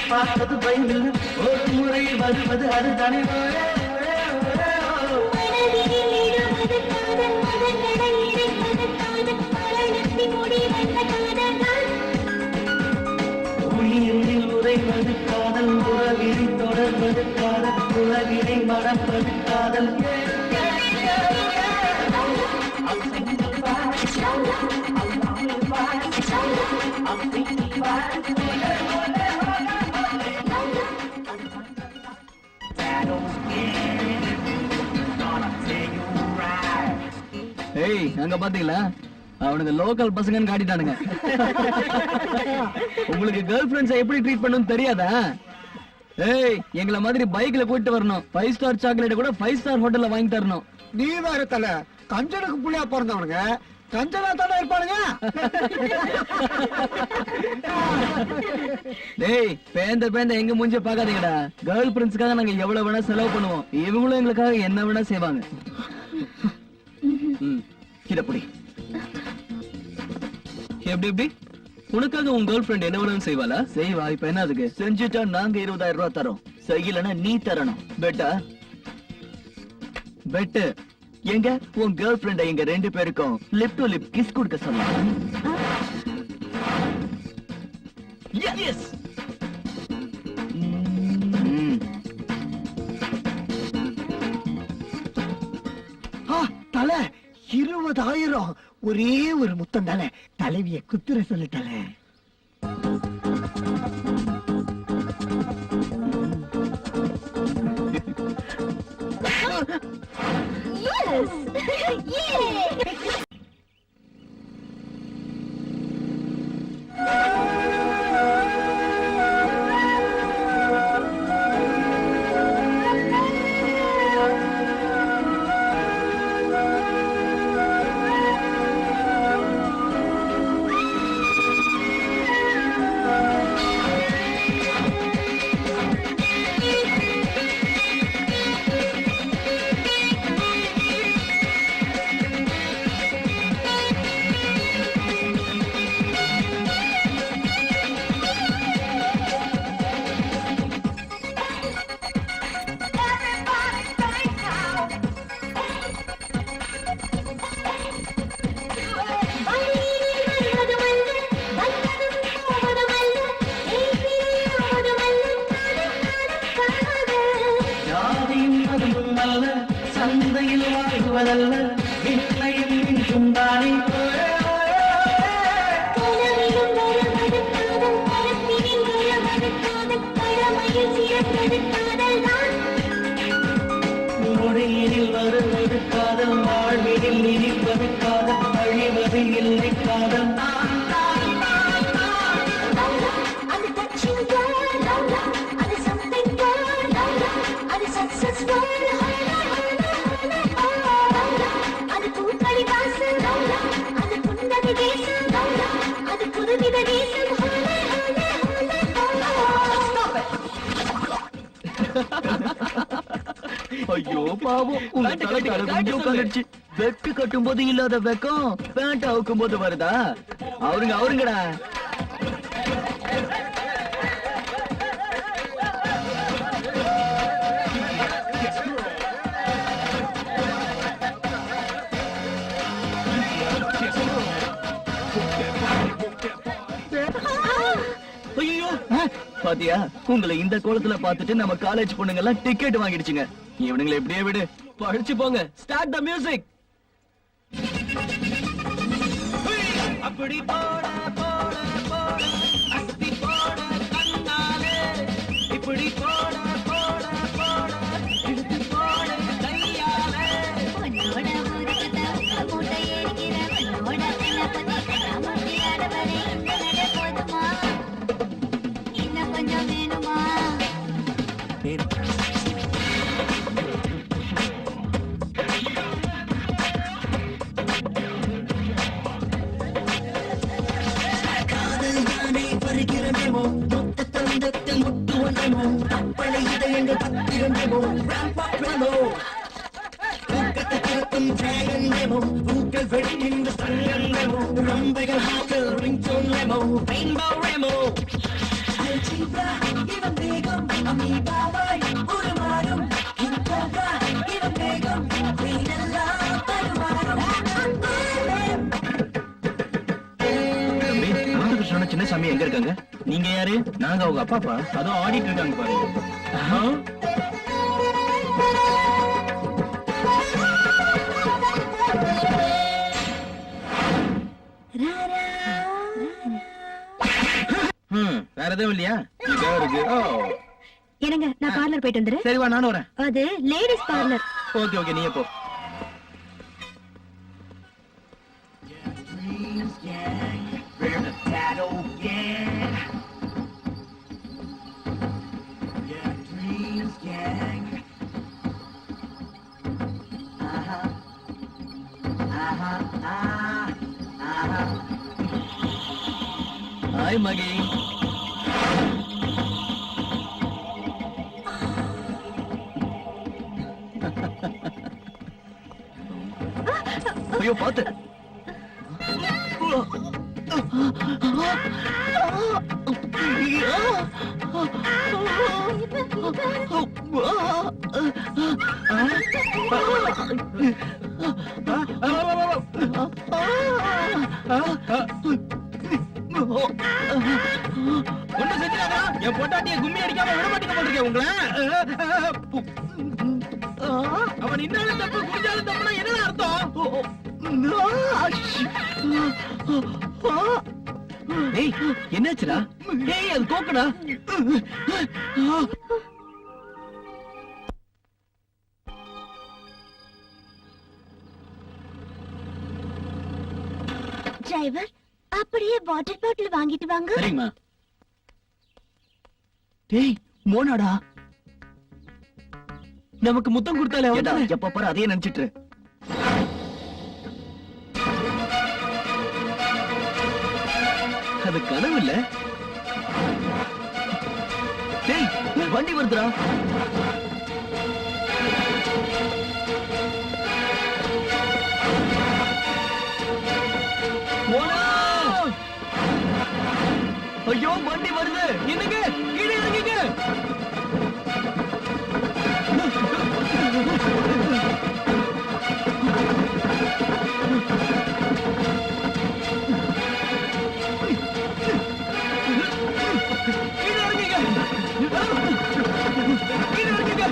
பார்த்தது பயமில்ல ஒரு முறை வருவது அதுதானே உயிரில் உறைவது காதல் உறவினை தொடர்வது காதல் உலகினை மறப்பது காதல் ஏய் அங்க பாத்தீங்களா அவனுக்கு லோக்கல் பசங்கன்னு காட்டிட்டானுங்க உங்களுக்கு கேர்ள் ஃபிரெண்ட்ஸ் எப்படி ட்ரீட் பண்ணணும்னு தெரியாதா ஏய் எங்கள மாதிரி பைக்ல கூட்டிட்டு வரணும் 5 ஸ்டார் சாக்லேட் கூட 5 ஸ்டார் ஹோட்டல்ல வாங்கி தரணும் நீ வேற தல கஞ்சனுக்கு புள்ளியா பிறந்தவனுங்க கஞ்சனா தானே இருப்பானுங்க டேய் பேந்த எங்க மூஞ்சி பாக்காதீங்கடா கேர்ள் ஃபிரெண்ட்ஸ்க்காக நாங்க எவ்வளவு வேணா செலவு பண்ணுவோம் இவங்களும் எங்களுக்காக என்ன வேணா செய்வாங்க இதப்படி எப்படி உனக்காக உன் கேர்ள் ஃபிரெண்ட் என்ன வேணாலும் செய்வாளா செய்வா இப்ப என்ன அதுக்கு செஞ்சுட்டா நாங்க 20,000 ரூபாய் தரோம் செய்யலன்னா நீ தரணும் பெட்டு எங்க உன் கேர்ள் ஃபிரெண்ட எங்க 2 பேருக்கும் லிப் டு லிப் கிஸ் கொடுக்க சொல்லலாம் எஸ் தல 20,000 ஒரே ஒரு முத்தம் தானே தலைவிய குத்துற சொல்லிட்டல சந்தையில் வாழ்வதல்ல விண்ணையும் இன்றும் தானே மொழியினில் வருவது காதல் வாழ்வினில் இனிப்பது காதல் அழிவது இல்லை காதல் ஐயோ பாவம் உங்க தலைக்கு வெட்டு கட்டும் போது இல்லாத வெக்கம் பேண்ட் அவுக்கும் போது வருதா அவருங்கடா பாத்தியா உங்களை இந்த கோலத்துல பாத்துட்டு நம்ம காலேஜ் பொண்ணுங்க எல்லாம் டிக்கெட் வாங்கிடுச்சுங்க இவனுங்களை எப்படியே விடு படிச்சு போங்க ஸ்டார்ட் த மியூசிக் அப்படி போட போட போட அஸ்தி போட கண்ணாலே இப்படி போட போட போட இழுத்து போட கையாலே உன்னோட ஊருக்கு மூட்டை ஏறிக்கிற உன்னோட தினப்பதி முடியாதவரை இந்த நட போதுமா இன்னும் கொஞ்சம் வேணுமா வருகிறேமோ மொத்த தந்தத்தில் முட்டுவனமோ அப்பளை இதயங்கள் பத்திரமோ ராம்போ திறக்கும் ஜெயங்கமோ பூக்கள் வெடிக்கின்ற சங்கங்கமோ ரம்பைகள் ஹாக்கல் ரிங்டோன் லெமோ ரெயின்போ ரெமோ Libra, இவன் வேகம் அமீபாவாய் உருமாறும் இவன் கோப்ரா, இவன் வேகம் வீணெல்லாம் தடுமாறும் தம்பி, ராமகிருஷ்ணனோட சின்ன சாமி எங்க இருக்காங்க? நீங்க யாரு? நாங்க அவங்க அப்பாப்பா. அதோ ஆடிட்டு இருக்காங்க பாருங்க. வேற எதுவும் இல்லையா? இதா இருக்கு. ஓ, என்னங்க நான் பார்லர் போயிட்டு வந்துடுறேன். சரி வா, நானும் வரேன். அது லேடிஸ் பார்லர். ஓகே ஓகே, நீயே போ. ஹாய் மகி. ஐயோ பாத்து. ஒண்ணும் செஞ்சிடாதா? என் பொட்டாட்டிய கும்மி அடிக்காம விட மாட்டேங்க போட்டிருக்கேன் உங்களை. அவன் நின்னாலும் தப்பு, குடிச்சாலும் தப்புனா என்னடா அர்த்தம்? ஏய், என்னாச்சுடா? ஏய், அது கோக்குடா. டிரைவர், அப்படியே வாட்டர் பாட்டில் வாங்கிட்டு வாங்க. சரிங்கம்மா. டேய், மோனாடா. நமக்கு முத்தம் கொடுத்தாலே அவன் எப்ப பாரு அதையே நினைச்சிட்டு. அது கனவு இல்ல. டேய், வண்டி வருதுடா. மோனா! ஐயோ, வண்டி வருது. என்னங்க கீழே இறங்கிங்க. கீழே இறங்கிங்க. கீழே இறங்கிங்க.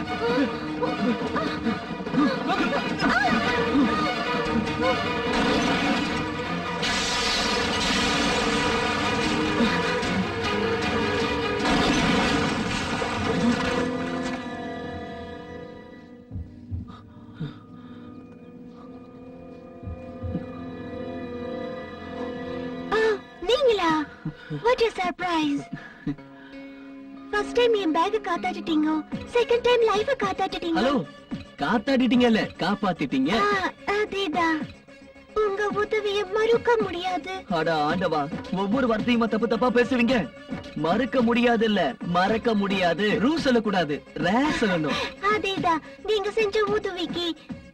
நீங்களா? What a surprise. First time என் பேக் காத்தாட்டிட்டீங்க, second time லைஃப காத்தாட்டிட்டீங்க. ஹலோ, காத்தாடிட்டீங்கல்ல, காப்பாத்திட்டீங்க. அதேதான். உங்க உதவியை மறுக்க முடியாது. அட ஆண்டவா, ஒவ்வொரு வார்த்தையுமா தப்பு தப்பா பேசுவீங்க. மறுக்க முடியாது இல்ல, மறக்க முடியாது. ரூ சொல்லக்கூடாது, ரே சொல்லணும். அதேதான். நீங்க செஞ்ச உதவிக்கு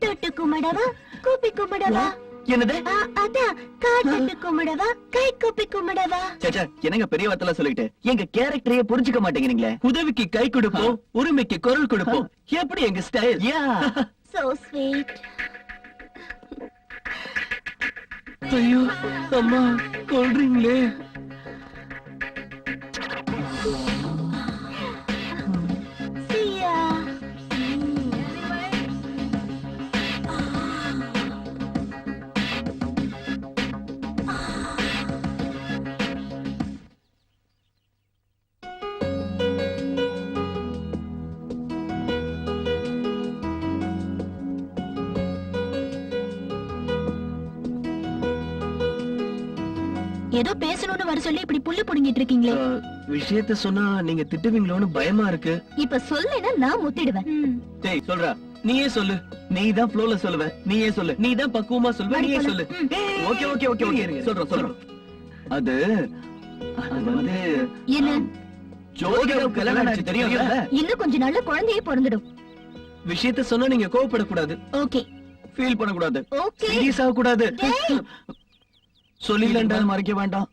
தொட்டு கும்பிடவா, கூப்பி கும்பிடவா? என்னது? அதான், காட்டு கும்பிடவா, கை கூப்பி கும்பிடவா? சேச்சா, என்னங்க பெரிய வார்த்தை சொல்லிட்டு எங்க கேரக்டரையே புரிஞ்சுக்க மாட்டேங்கிறீங்களே. உதவிக்கு கை கொடுப்போம், உரிமைக்கு குரல் கொடுப்போம். எப்படி எங்க ஸ்டைல்? So sweet. ஐயோ அம்மா, கொல்றீங்களே. See ya. ஏதோ பேசணும்னு வர சொல்லி இப்படி புல்லு புடுங்கிட்டு இருக்கீங்களே. விஷயத்த சொன்னா நீங்க திட்டுவீங்களோன்னு பயமா இருக்கு. இப்ப சொல்லேன்னா நான் முத்திடுவேன். டேய் சொல்றா, நீயே சொல்லு. நீதான் ஃப்ளோல சொல்லுவ, நீயே சொல்லு. நீதான் பக்குவமா சொல்லுவ, நீயே சொல்லு. ஓகே ஓகே ஓகே ஓகே, சொல்றோம். அது வந்து என்ன? ஜோதிகாவுக்கு கல்யாணம் ஆச்சு தெரியும்ல? இன்னும் கொஞ்ச நாள்ல குழந்தையே பிறந்துடும். விஷயத்த சொன்னா நீங்க கோவப்படக்கூடாது, ஓகே ஃபீல் பண்ணக்கூடாது, ஓகே. சீரியஸ் ஆக கூடாது. சொல்லிலண்டா, மறைக்க வேண்டாம்.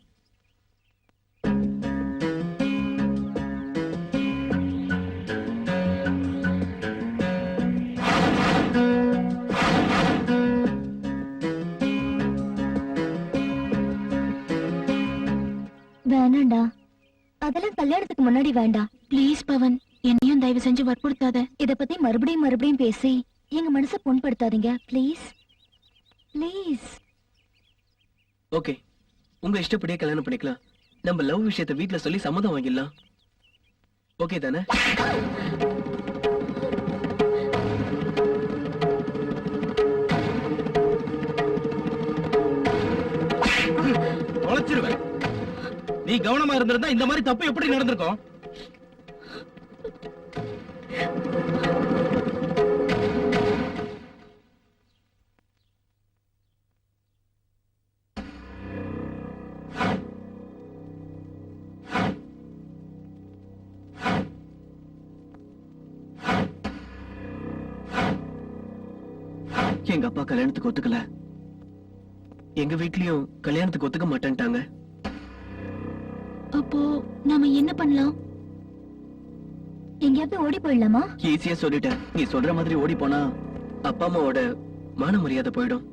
கல்யாணத்துக்கு முன்னாடி வேண்டாம். ப்ளீஸ் பவன், என்னையும் தயவு செஞ்சு வற்புறுத்தாத. இத பத்தி மறுபடியும் மறுபடியும் பேசி எங்க மனசை புண்படுத்தாதீங்க ப்ளீஸ். ப்ளீஸ். ஓகே, உங்க இஷ்டப்படியே கல்யாணம் பண்ணிக்கலாம். நம்ம லவ் விஷயத்தை வீட்ல சொல்லி சம்மதம் வாங்கிடலாம். ஓகே தானே? உழைச்சிருவேன். நீ கவனமா இருந்திருந்தா இந்த மாதிரி தப்பு எப்படி நடந்திருக்கும்? எங்க அப்பா கல்யாணத்துக்கு ஒத்துக்கல. எங்க வீட்லயும் கல்யாணத்துக்கு ஒத்துக்க மாட்டேன்ட்டாங்க. அப்போ நாம என்ன பண்ணலாம்? எங்கேயாவது ஓடி போயிடலாமா? ஈஸியா சொல்லிட்டேன். நீ சொல்ற மாதிரி ஓடி போனா அப்பா அம்மாவோட மான மரியாதை போயிடும்.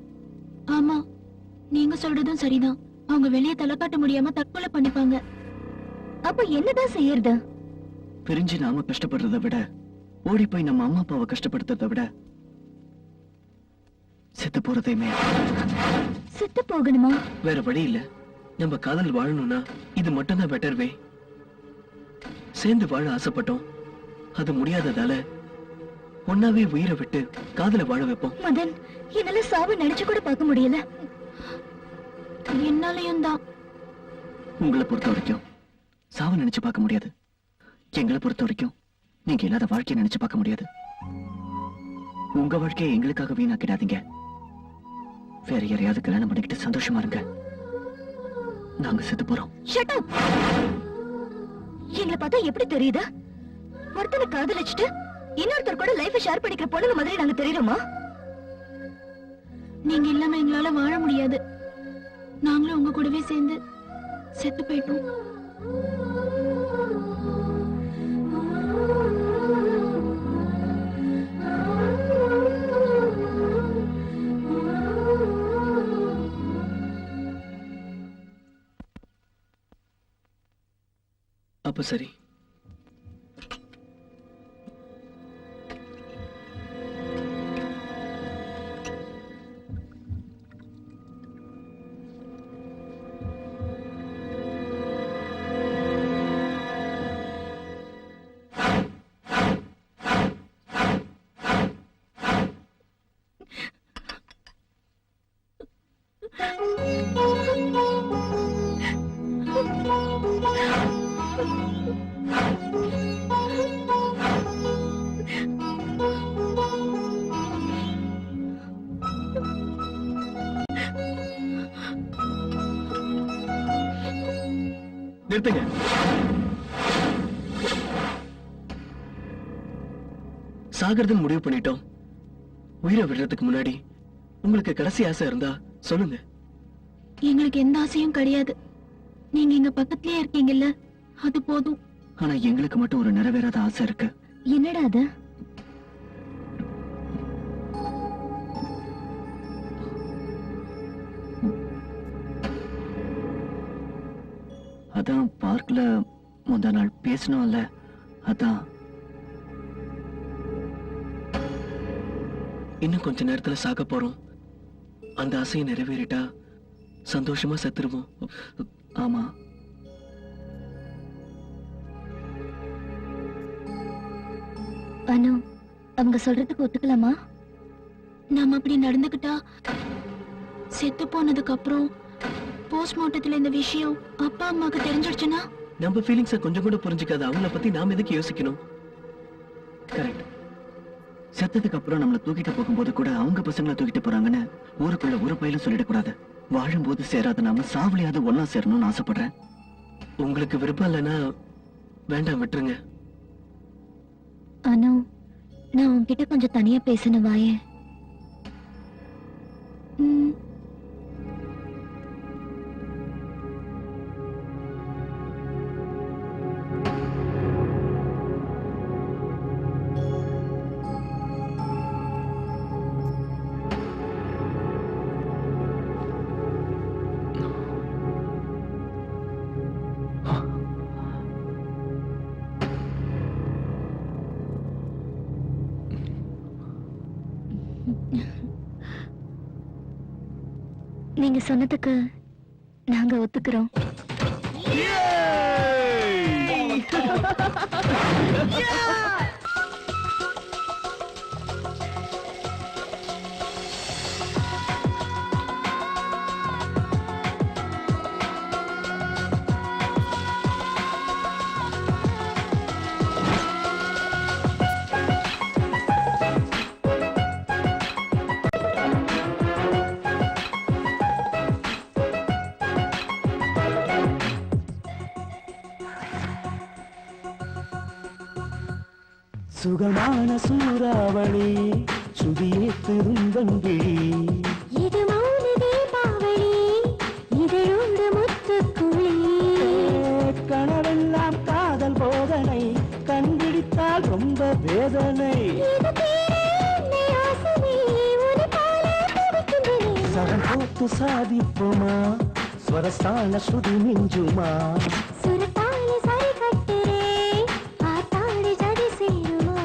ஆமா, நீங்க சொல்றதும் சரிதான். அவங்க வெளியே தலை காட்ட முடியாம தற்கொலை பண்ணிப்பாங்க. அப்ப என்னதான் செய்யறது? பிரிஞ்சு நாம கஷ்டப்படுறதை விட ஓடி போய் நம்ம அம்மா அப்பாவை கஷ்டப்படுத்துறதை விட செத்து போறதையுமே. செத்து போகணுமா? வேற வழி இல்ல. நம்ம காதல் வாழணும்னா இது மட்டும்தான் பெட்டர் வே. சேர்ந்து வாழ ஆசைப்பட்டோம், அது முடியாததால ஒன்னாவே உயிரை விட்டு காதல வாழ வைப்போம். மதன், என்னால சாவு நினைச்சு கூட பார்க்க முடியல. என்னாலையும் தான். உங்களை பொறுத்த வரைக்கும் சாவு நினைச்சு பார்க்க முடியாது. எங்களை பொறுத்த வரைக்கும் நீங்க இல்லாத வாழ்க்கையை நினைச்சு பார்க்க முடியாது. உங்க வாழ்க்கையை எங்களுக்காக வீணாக்கிடாதீங்க. வேற யாரையாவது கல்யாணம் பண்ணிக்கிட்டு சந்தோஷமா இருங்க. நாங்க செத்து போறோம். Shut up. எங்களை பார்த்தா எப்படி தெரியுது? ஒருத்தனை காதலிச்சுட்டு இன்னொருத்தர் கூட லைஃப் ஷேர் பண்ணிக்கிற பொண்ணுங்க மாதிரி நாங்க தெரியுறோமா? நீங்க இல்லாம எங்களால வாழ முடியாது. நாங்களும் உங்க கூடவே சேர்ந்து செத்து போயிட்டோம். அப்ப சரி. நிறுத்துங்க. சாகிறதுன்னு முடிவு பண்ணிட்டோம். உயிரை விடுறதுக்கு முன்னாடி உங்களுக்கு கடைசி ஆசை இருந்தா சொல்லுங்க. எங்களுக்கு எந்த ஆசையும் கிடையாது. நீங்க எங்க பக்கத்துலயே இருக்கீங்கல்ல, அது போதும். ஆனா எங்களுக்கு மட்டும் ஒரு நிறைவேறாத ஆசை இருக்கு. என்னடா அது? அதான் பார்க்ல முந்தா நாள் பேசணும்ல, அதான். இன்னும் கொஞ்ச நேரத்துல சாக போறோம். அந்த ஆசையை நிறைவேறிட்டா சந்தோஷமா செத்துருவோம். ஆமா. அனு, அவங்க சொல்றதுக்கு ஒத்துக்கலாமா? நாம அப்படி நடந்துக்கிட்டா செத்து போனதுக்கு அப்புறம் போஸ்ட்மார்ட்டத்துல இந்த விஷயம் அப்பா அம்மாக்கு தெரிஞ்சிடுச்சுன்னா? நம்ம ஃபீலிங்ஸ கொஞ்சம் கூட புரிஞ்சுக்காத அவங்கள பத்தி நாம எதுக்கு யோசிக்கணும்? கரெக்ட். செத்ததுக்கு அப்புறம் நம்மள தூக்கிட்டு போகும்போது கூட அவங்க பசங்களை தூக்கிட்டு போறாங்கன்னு ஊருக்குள்ள ஒரு பையிலும் சொல்லிடக்கூடாது. வாழும்போது சேராத நாம சாவலியாவது ஒன்னா சேரணும்னு ஆசைப்படுறேன். உங்களுக்கு விருப்பம் இல்லைன்னா வேண்டாம், விட்டுருங்க. அனு, நான் உன்கிட்ட கொஞ்சம் தனியா பேசணும், வாயே. நீங்க சொன்னதுக்கு நாங்க ஒத்துக்கிறோம். சுகமான சூறாவளி சுதியே திருந்தங்கிழி இது மௌன தீபாவளி இதழோடு முத்துக்குழி கனவெல்லாம் காதல் போதனை கண்பிடித்தால் ரொம்ப வேதனை சரம் போட்டு சாதிப்போமா ஸ்வரஸ்தான ஸ்ருதி மிஞ்சுமா சுரத்தாளி சரி கட்டுரே ஆத்தாளி ஜடி சேருமா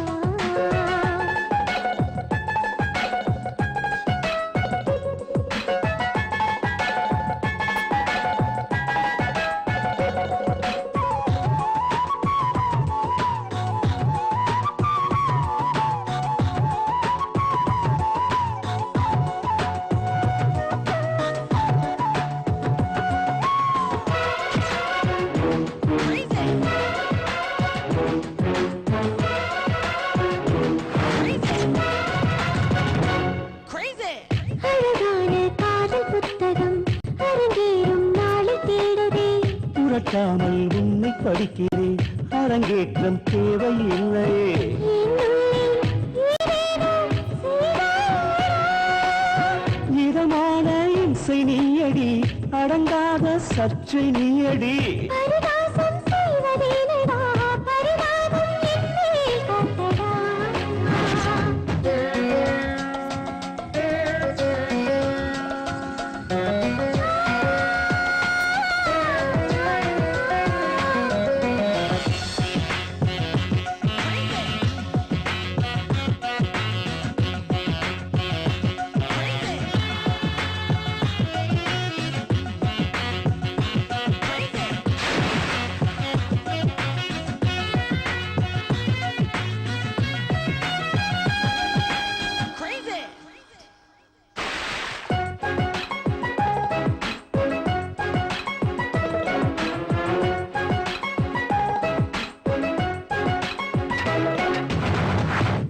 அழகான காதல் புத்தகம் அரங்கேறும் நாளை தேடுதே புரட்டாமல் உன்னை படிக்கிறேன் அரங்கேற்றம் தேவையில்லையே இதமான இசை நீயடி அடங்காத சற்றை நீயடி பரிதாசம் செய்வதேனடா பரிதாபம் என்னை காட்டடா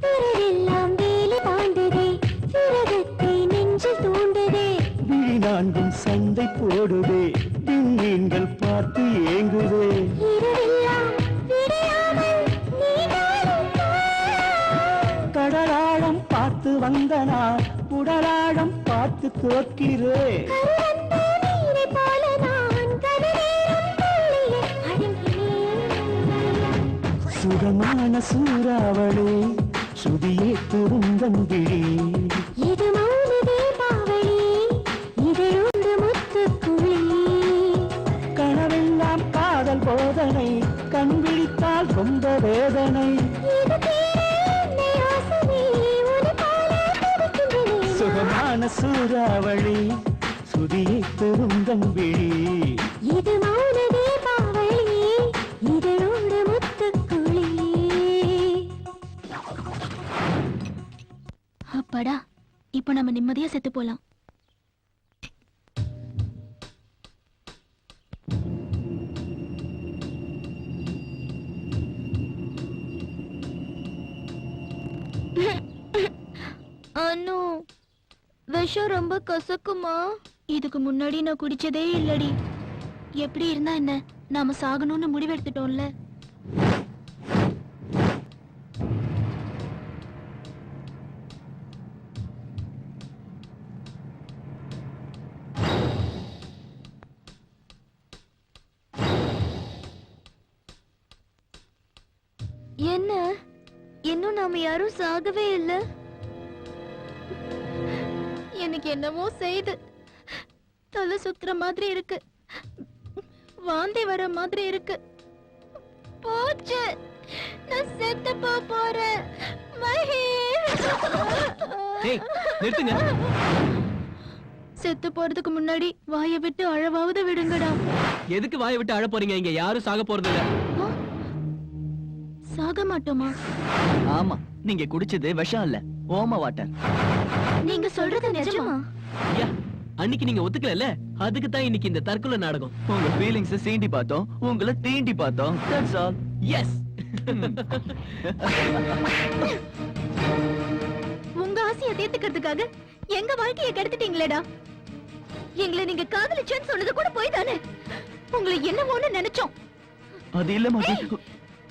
பிறரெல்லாம் வேலி தாண்டுதே சிறகத்தை நெஞ்சில் தூண்டுதே விழி நான்கும் சண்டை போடுதே விண்மீன்கள் பார்த்து ஏங்குதே இரவெல்லாம் விடியாமல் நீதானும் கடலாழம் பார்த்து வந்தனா உடலாழம் பார்த்து தோற்கிறே கருவந்த நீரை போல நான் கதிரேறும் பள்ளியை அடங்கினேன் சுகமான சூறாவளி சுதியே திருந்தங்கிழி இது மௌன தீபாவளி இதழோடு முத்துக்குழி கனவெல்லாம் காதல் போதனை கண் விழித்தால் ரொம்ப வேதனை இது தீரே ஆசை உன் போல துடிக்கின்றனே சுகமான சூறாவளி சுதியே திருந்தங்கிழி இது மௌன தீபாவளி இதழோடு முத்துக்குழி அப்பாடா இப்போ நம்ம நிம்மதியா செத்து போலாம் அனு விஷம் ரொம்ப கசக்குமா? இதுக்கு முன்னாடி நான் குடிச்சதே இல்லடி. எப்படி இருந்தா என்ன, நாம சாகணும்னு முடிவெடுத்துட்டோம்ல. என்ன இன்னும் நாம யாரும் சாகவே இல்லை. எனக்கு என்னமோ செய்து தலை சுத்துற மாதிரி இருக்கு, வாந்தி வர மாதிரி இருக்கு. போச்சு, நான் செத்து போறேன். மகே ஏய் நிறுத்துங்க. செத்து போறதுக்கு முன்னாடி வாயை விட்டு அழவாவது விடுங்கடா. எதுக்கு வாயை விட்டு அழ போறீங்க? இங்க யாரும் சாக போறது இல்ல. சாக மாட்டோமா? ஆமா, நீங்க குடிச்சது விஷம் இல்ல, ஓம வாட்டர். நீங்க சொல்றது நிஜமா? ஐயா, அன்னைக்கு நீங்க ஒத்துக்கல, அதுக்கு தான் இன்னைக்கு இந்த தற்கொலை நாடகம். உங்க ஃபீலிங்ஸ் சீண்டி பார்த்தோம், உங்களை தீண்டி பார்த்தோம். That's all. Yes. உங்க ஆசையை தீர்த்துக்கிறதுக்காக எங்க வாழ்க்கையை கெடுத்துட்டீங்களேடா. எங்களை நீங்க காதலிச்சேன்னு சொன்னது கூட போய் தானே. உங்களை என்னவோன்னு நினைச்சோம். அது இல்ல மாட்டே.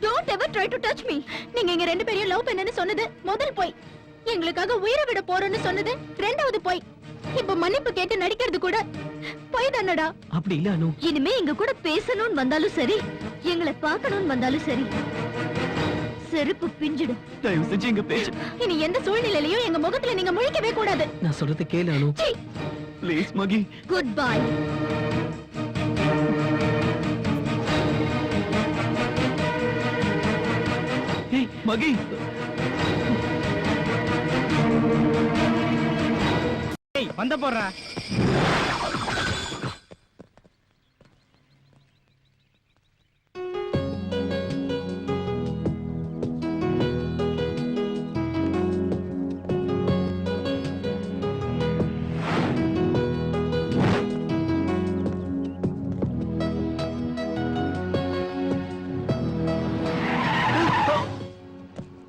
Don't ever try to touch me. நீங்க எங்க ரெண்டு பேரையும் லவ் பண்ணேன்னு சொன்னது முதல் போய். எங்களுக்காக உயிரை விட போறோம்னு சொன்னது ரெண்டாவது போய். இப்ப மன்னிப்பு கேட்டு நடிக்கிறது கூட போய் தானடா. அப்படி இல்ல அனு. இனிமே எங்க கூட பேசணும்னு வந்தாலும் சரி, எங்களை பார்க்கணும்னு வந்தாலும் சரி, செருப்பு பிஞ்சிடும். தயவு செஞ்சு இங்க பேசு. இனி எந்த சூழ்நிலையிலயும் எங்க முகத்துல நீங்க முழிக்கவே கூடாது. நான் சொல்றது கேளு Anu. Please Magi. Good bye. ஏய் மகி. ஏய் வந்த போறா.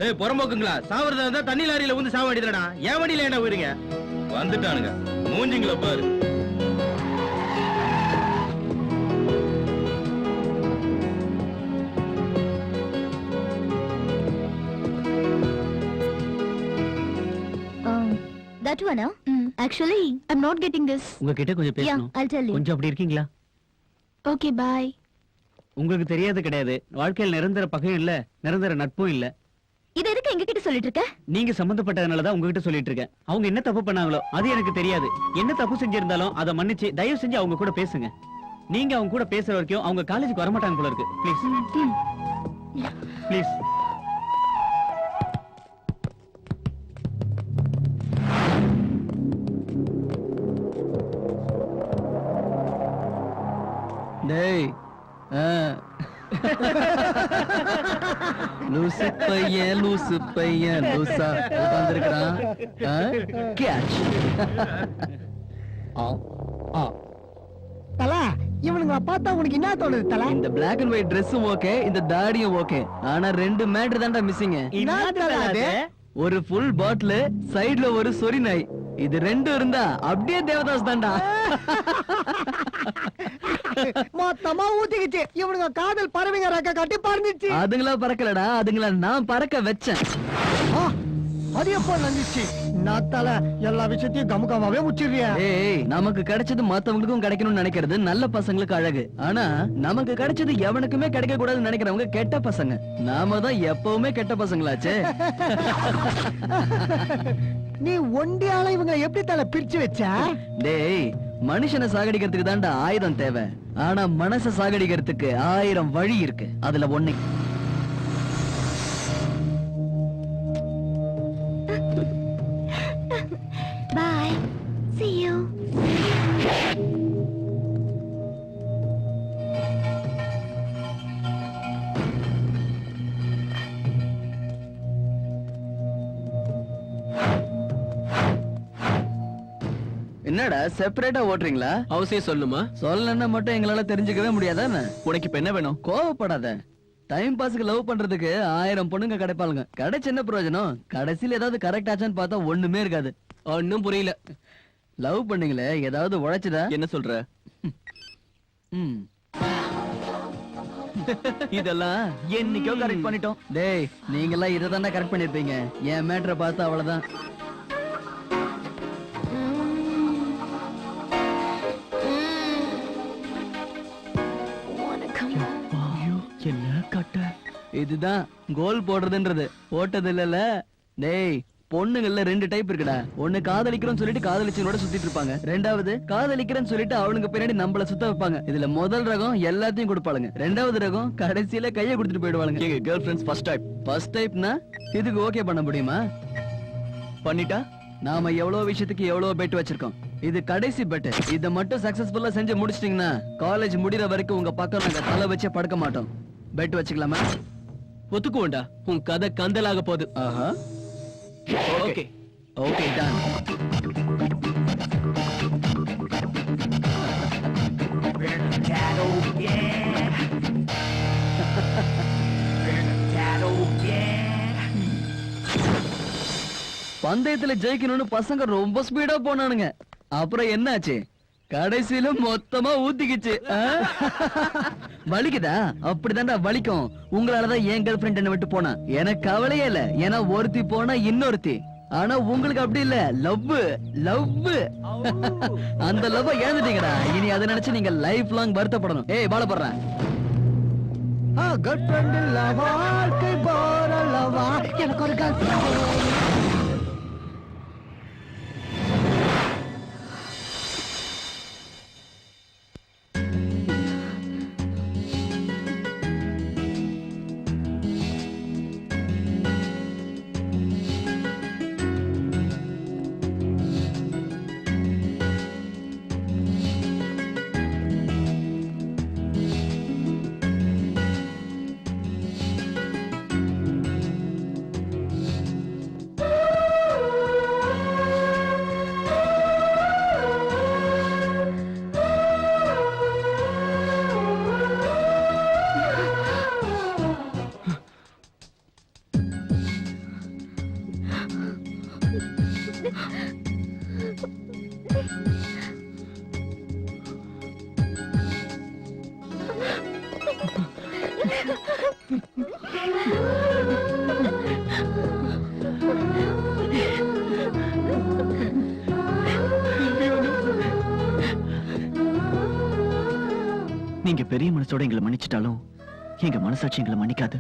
ஏய் புறம்போக்குங்களா, சாவறதா இருந்தா தண்ணி லாரியில வந்து சாவ வேண்டியதுடா. ஏன் வண்டியில என்ன போயிருங்க? வந்துட்டானுங்க, மூஞ்சிங்கள பாரு. That one, huh? Actually, I'm not getting this. உங்ககிட்ட கொஞ்சம் Yeah, பேசணும். I'll tell you. கொஞ்சம் அப்படி இருக்கீங்களா? Okay, bye. உங்களுக்கு தெரியாது கிடையாது, வாழ்க்கையில் நிரந்தர பகையும் இல்ல, நிரந்தர நட்பும் இல்ல. இது எதுக்கு எங்க கிட்ட சொல்லிட்டு இருக்க? நீங்க சம்பந்தப்பட்டதனாலதான் உங்ககிட்ட சொல்லிட்டு இருக்கேன். அவங்க என்ன தப்பு பண்ணாங்களோ அது எனக்கு தெரியாது. என்ன தப்பு செஞ்சிருந்தாலும் அதை மன்னிச்சு தயவு செஞ்சு அவங்க கூட பேசுங்க. நீங்க அவங்க கூட பேசுற வரைக்கும் அவங்க காலேஜுக்கு வரமாட்டாங்க போல இருக்கு. Please please. டேய் லூசு பையன் லூசா உட்கார்ந்திருக்கான். கேட்ச். தல, இவனுங்களை பார்த்தா உனக்கு என்ன தோணுது தல? இந்த Black and white Dress-உம் ஓகே, இந்த தாடியும் ஓகே. ஆனா ரெண்டு மேட்டர் தான்டா மிஸ்ஸிங். என்ன தல அது? ஒரு ஃபுல் பாட்டில், சைடுல ஒரு சொரி நாய். இது ரெண்டும் இருந்தா அப்படியே தேவதாஸ் தான்டா. மொத்தமா ஊத்திக்கிச்சு. இவனுங்க காதல் பறவைங்க ரெக்க கட்டி பறந்துச்சு. அதுங்களா பறக்கலடா, அதுங்களா நான் பறக்க வச்சேன். அது எப்போ நஞ்சிச்சு? நான் தல எல்லா விஷயத்தையும் கமுகமாவே முச்சிடுறியா? ஏய், நமக்கு கிடைச்சது மத்தவங்களுக்கும் கிடைக்கணும்னு நினைக்கிறது நல்ல பசங்களுக்கு அழகு. ஆனா நமக்கு கிடைச்சது எவனுக்குமே கிடைக்க கூடாதுன்னு நினைக்கிறவங்க கெட்ட பசங்க. நாம தான் எப்பவுமே கெட்ட பசங்களாச்சே. நீ ஒண்டியால இவங்க எப்படி தல பிரிச்சு வச்ச? டேய், மனுஷனை சாகடிக்கிறதுக்கு தான்டா ஆயுதம் தேவை. ஆனா மனச சாகடிக்கிறதுக்கு 1000 வழி இருக்கு. அதுல ஒண்ணு. Bye. See you. என்னடா செப்பரேட்டா ஓட்டுறீங்களா? அவசியம் சொல்லுமா? சொல்லலன்னா மட்டும் எங்களால தெரிஞ்சுக்கவே முடியாதானே? உனக்கு இப்ப என்ன வேணும்? கோவப்படாத. டைம் பாஸ்க்கு லவ் பண்றதுக்கு 1000 பொண்ணுங்க கிடைப்பாளுங்க. கிடைச்ச என்ன பிரயோஜனம்? கடைசியில ஏதாவது கரெக்ட் ஆச்சான்னு பார்த்தா ஒண்ணுமே இருக்காது. ஒண்ணும் புரியல. லவ் பண்ணீங்களே, ஏதாவது உழைச்சுதா? என்ன சொல்ற? இதெல்லாம் என்னைக்கோ கரெக்ட் பண்ணிட்டோம். டேய், நீங்கெல்லாம் இதை தானே கரெக்ட் பண்ணிருப்பீங்க. என் மேட்டரை பார்த்தா அவ்வளவுதான். என்ன கட்ட? இதுதான் கோல் போடுறதுன்றது, போட்டது இல்லல. டேய், பொண்ணுங்கள்ல 2 டைப் இருக்குடா. ஒண்ணு காதலிக்கிறோம்னு சொல்லிட்டு காதலிச்சவங்களோட சுத்திட்டு இருப்பாங்க. ரெண்டாவது காதலிக்கிறேன்னு சொல்லிட்டு அவனுக்கு பின்னாடி நம்மள சுத்த வைப்பாங்க. இதுல முதல் ரகம் எல்லாத்தையும் கொடுப்பாளுங்க. ரெண்டாவது ரகம் கடைசியில கையை கொடுத்துட்டு போயிடுவாளுங்க. எங்க கேர்ள் ஃபிரெண்ட்ஸ் ஃபர்ஸ்ட் டைப்னா இதுக்கு ஓகே பண்ண முடியுமா? பண்ணிட்டா நாம எவ்வளவு விஷயத்துக்கு எவ்வளவு பெட் வச்சிருக்கோம். இது கடைசி பெட். இத மட்டும் சக்சஸ்ஃபுல்லா செஞ்சு முடிச்சிட்டீங்கன்னா காலேஜ் முடிற வரைக்கும் உங்க பக்கம் நாங்க தலை வச்சே படுக்க மாட்டோம். பெட் வச்சுக்கலாமா? ஒத்துக்குவோண்டா, உன் கதை கந்தலாக போகுது. ஆஹா. Okay okay done. பந்தயத்துல ஜெயிக்கணும்னு பசங்க ரொம்ப ஸ்பீடா போனானுங்க. அப்புறம் என்னாச்சு? கடைசியில மொத்தமா ஊத்திக்கிச்சு. வலிக்குதா? அப்படிதான்டா வலிக்கும். உங்களாலதான் என் கேர்ள் ஃபிரெண்ட் என்ன விட்டு போனா. எனக்கு கவலையே இல்ல, ஏன்னா ஒருத்தி போனா இன்னொருத்தி. ஆனா உங்களுக்கு அப்படி இல்ல, லவ் லவ். அந்த லவ் இழந்துட்டீங்கடா. இனி அதை நினைச்சு நீங்க லைஃப் லாங் வருத்தப்படணும். ஏய் பாலப்படுறேன். கேர்ள் ஃபிரெண்ட் இல்ல வாழ்க்கை போறல்லவா, எனக்கு ஒரு கேர்ள் ஃபிரெண்ட். நீங்க பெரிய மனசோட எங்களை மன்னிச்சிட்டாலும் எங்க மனசாட்சி எங்களை மன்னிக்காது.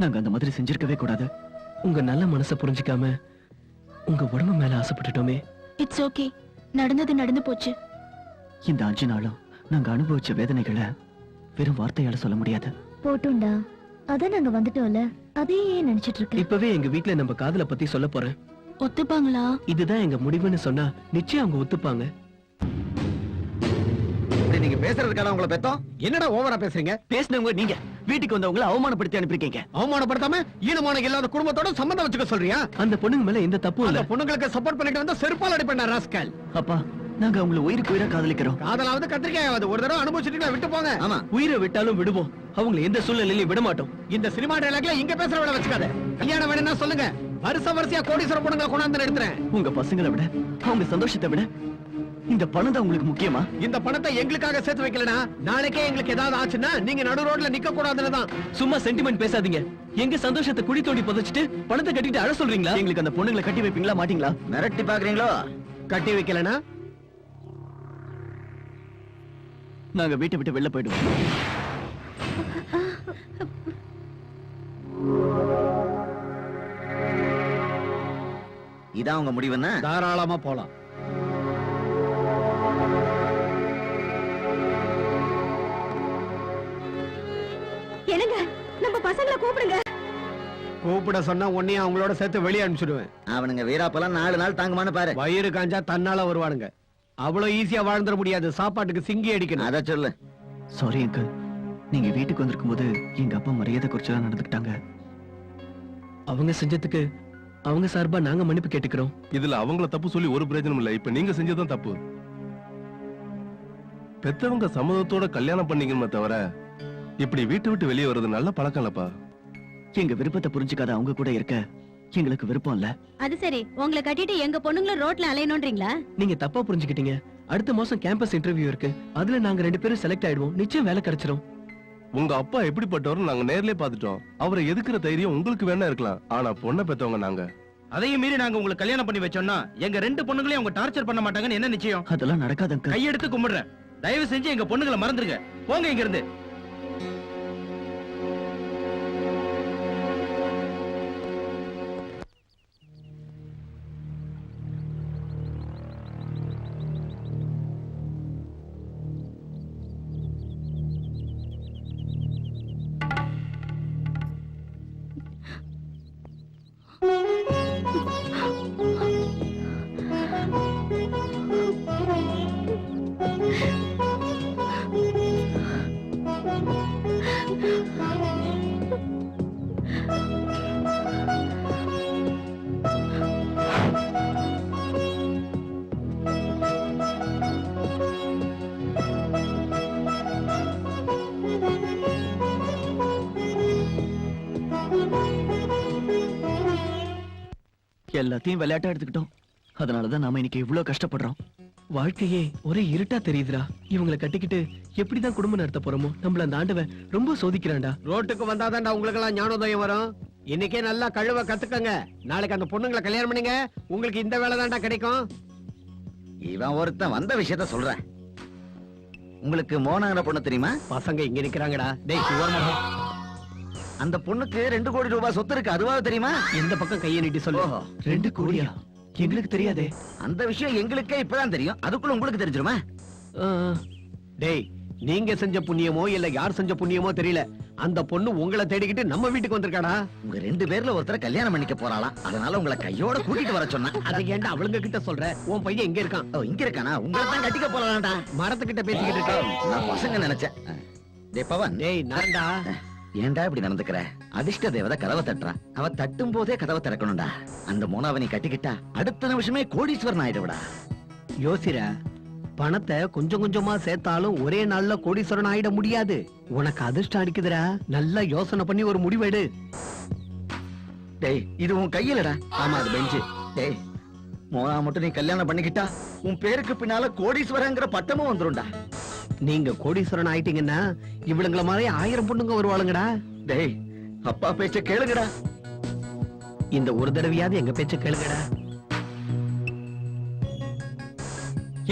நாங்க அந்த மாதிரி செஞ்சிருக்கவே கூடாது. உங்க நல்ல மனசை புரிஞ்சுக்காம உங்க உடம்பு மேல ஆசைப்பட்டுட்டோமே. இட்ஸ் ஓகே, நடந்தது நடந்து போச்சு. இந்த 5 நாளும் நாங்க அனுபவிச்ச வேதனைகளை வெறும் வார்த்தையால சொல்ல முடியாது. போட்டுண்டா, அதான் நாங்க வந்துட்டோம்ல, அதே நினைச்சிட்டு இருக்க. இப்பவே எங்க வீட்ல நம்ம காதல பத்தி சொல்ல போறேன். ஒத்துப்பாங்களா? இதுதான் எங்க முடிவுன்னு சொன்னா நிச்சயம் அவங்க ஒத்துப்பாங்க. நீங்க பேசுறதுக்கான உங்களை பெத்தோம். என்னடா ஓவரா பேசுறீங்க? பேசினவங்க நீங்க. வீட்டுக்கு வந்தவங்களை அவமானப்படுத்தி அனுப்பிருக்கீங்க. அவமானப்படுத்தாம ஈனமான இல்லாத குடும்பத்தோட சம்பந்தம் வச்சுக்க சொல்றியா? அந்த பொண்ணுங்க மேல எந்த தப்பும் இல்ல. அந்த பொண்ணுங்களுக்கு சப்போர்ட் பண்ணிட்டு வந்தா செருப்பால் அடிப்பேன் ராஸ்கல். அப்பா, நாங்க உங்களை உயிருக்கு உயிரா காதலிக்கிறோம். காதலாவது கத்திரிக்காயாவது ஒரு தடவை அனுபவிச்சுட்டீங்களா, விட்டு போங்க. ஆமா, உயிரை விட்டாலும் விடுவோம், அவங்களை எந்த சூழ்நிலையிலும் விட மாட்டோம். இந்த சினிமா டயலாக்ல இங்க பேசுற வேலை வச்சுக்காத. கல்யாணம் வேணும்னா சொல்லுங்க, வரிசையா கோடீஸ்வர பொண்ணுங்களை கொண்டாந்து எடுத்துறேன். உங்க பசங்களை விட அவங்க சந்தோஷத்தை விட இந்த பணம் தான் உங்களுக்கு முக்கியமா? இந்த பணத்தை எங்களுக்காக சேர்த்து வைக்கலனா நாளைக்கே எங்களுக்கு ஏதாவது ஆச்சுன்னா நீங்க நடு ரோட்ல நிக்க கூடாதுன்னு தான். சும்மா சென்டிமெண்ட் பேசாதீங்க. எங்க சந்தோஷத்தை குடி தோண்டி புதைச்சிட்டு பணத்தை கட்டிட்டு அழ சொல்றீங்களா? எங்களுக்கு அந்த பொண்ணுங்களை கட்டி வைப்பீங்களா மாட்டீங்களா? மிரட்டி பாக்குறீங்களோ? கட்டி வைக்கலனா நாங்க வீட்டை விட்டு வெளில போயிடுவோம். இதான் உங்க முடிவுன்னா தாராளமா போலாம். என்னங்க, நம்ம பசங்களை கூப்பிடுங்க. கூப்பிட சொன்னா உன்னையும் அவங்களோட சேர்த்து வெளியே அனுப்பிச்சிடுவேன். அவனுங்க வீராப்பெல்லாம் 4 நாள் தாங்குமான்னு பாரு. வயிறு காஞ்சா தன்னால வருவானுங்க. அவ்வளவு ஈஸியா வாழ்ந்துட முடியாது. சாப்பாட்டுக்கு சிங்கி அடிக்கணும். அத சொல்லு. சாரி அங்கிள், நீங்க வீட்டுக்கு வந்திருக்கும் போது எங்க அப்பா மரியாதை குறைச்சலா நடந்துக்கிட்டாங்க. அவங்க செஞ்சதுக்கு அவங்க சார்பா நாங்க மன்னிப்பு கேட்டுக்கிறோம். இதுல அவங்கள தப்பு சொல்லி ஒரு பிரயோஜனம் இல்ல. இப்ப நீங்க செஞ்சதுதான் தப்பு. பெத்தவங்க சம்மதத்தோட கல்யாணம் பண்ணிக்கணுமே தவிர இப்படி வீட்டை விட்டு வெளியே வர்றது நல்ல பழக்கம் இல்லப்பா. எங்க விருப்பத்தை புரிஞ்சுக்காத அவங்க கூட இருக்க எங்களுக்கு விருப்பம் இல்ல. அது சரி, உங்களை கட்டிட்டு எங்க பொண்ணுங்களும் ரோட்ல அலையணும்ன்றீங்களா? நீங்க தப்பா புரிஞ்சுக்கிட்டீங்க. அடுத்த மாசம் கேம்பஸ் இன்டர்வியூ இருக்கு. அதுல நாங்க 2 பேரும் செலக்ட் ஆயிடுவோம். நிச்சயம் வேலை கிடைச்சிரும். உங்க அப்பா எப்படிப்பட்டவரும் நாங்க நேர்லயே பாத்துட்டோம். அவரை எதுக்குற தைரியம் உங்களுக்கு வேணா இருக்கலாம். ஆனா பொண்ணை பெத்தவங்க நாங்க. அதையும் மீறி நாங்க உங்களுக்கு கல்யாணம் பண்ணி வச்சோம்னா எங்க 2 பொண்ணுங்களையும் அவங்க டார்ச்சர் பண்ண மாட்டாங்கன்னு என்ன நிச்சயம்? அதெல்லாம் நடக்காது அங்கிள். கையெடுத்து கும்பிடுறேன், தயவு செஞ்சு எங்க பொண்ணுங்களை மறந்துருங்க. போங்க இங்க இருந்து. எல்லாத்தையும் விளையாட்டா எடுத்துக்கிட்டோம். அதனாலதான் நாம இன்னைக்கு இவ்வளவு கஷ்டப்படுறோம். வாழ்க்கையே ஒரே இருட்டா தெரியுதுடா. இவங்களை கட்டிக்கிட்டு எப்படிதான் குடும்பம் நடத்த போறோமோ? நம்மள அந்த ஆண்டவன் ரொம்ப சோதிக்கிறான்டா. ரோட்டுக்கு வந்தாதான்டா உங்களுக்கு எல்லாம் ஞானோதயம் வரும். இன்னைக்கே நல்லா கழுவ கத்துக்கங்க. நாளைக்கு அந்த பொண்ணுங்களை கல்யாணம் பண்ணீங்க, உங்களுக்கு இந்த வேலை தான்டா கிடைக்கும். இவன் ஒருத்தன் வந்த விஷயத்த சொல்றேன். உங்களுக்கு மோனாங்கிற பொண்ணு தெரியுமா? பசங்க இங்க நிக்கிறாங்கடா. டேய் சுவர்மா, அந்த பொண்ணுக்கு 2 கோடி ரூபாய் சொத்து இருக்கு, அதுவாவது தெரியுமா? எந்த பக்கம் கையை நீட்டி சொல்லு. 2 கோடியா? எங்களுக்கு தெரியாதே. அந்த விஷயம் எங்களுக்கே இப்பதான் தெரியும், அதுக்குள்ள உங்களுக்கு தெரிஞ்சிருமா? டேய், நீங்க செஞ்ச புண்ணியமோ இல்ல யார் செஞ்ச புண்ணியமோ தெரியல, அந்த பொண்ணு உங்களை தேடிக்கிட்டு நம்ம வீட்டுக்கு வந்திருக்காடா. உங்க 2 பேர்ல ஒருத்தரை கல்யாணம் பண்ணிக்க போறாளாம். அதனால உங்களை கையோட கூட்டிட்டு வர சொன்னா. அதை ஏன்டா அவளுங்க கிட்ட சொல்ற? உன் பையன் எங்க இருக்கான்? ஓ, இங்க இருக்கானா? உங்களை தான் கட்டிக்க போறான்டா. மரத்துக்கிட்ட பேசிக்கிட்டு இருக்கான். நான் பசங்க நினைச்சேன். டேய் பவன், டேய் நான்டா. ஏன்டா இப்படி நடந்துக்கிற? அதிர்ஷ்ட தேவதை கதவை தட்டுறா. அவ தட்டும் போதே கதவை திறக்கணும்டா. அந்த மோனாவை நீ கட்டிக்கிட்டா அடுத்த நிமிஷமே கோடீஸ்வரன் ஆயிடுவிடா. யோசிர, பணத்தை கொஞ்சம் கொஞ்சமா சேர்த்தாலும் ஒரே நாள்ல கோடீஸ்வரன் ஆயிட முடியாது. உனக்கு அதிர்ஷ்டம் அடிக்குதுடா. நல்லா யோசனை பண்ணி ஒரு முடிவெடு. டேய், இது உன் கையிலடா. ஆமா, அது பெஞ்சு. டேய், மோனா மட்டும் நீ கல்யாணம் பண்ணிக்கிட்டா உன் பேருக்கு பின்னால கோடீஸ்வரங்கிற பட்டமும் வந்துரும்டா. நீங்க கோடீஸ்வரன் ஆயிட்டீங்கன்னா இவளுங்கள மாதிரி 1000 பொண்ணுங்க வருவாளுங்கடா. டேய், அப்பா பேச்ச கேளுங்கடா. இந்த ஒரு தடவையாவது எங்க பேச்ச கேளுங்கடா.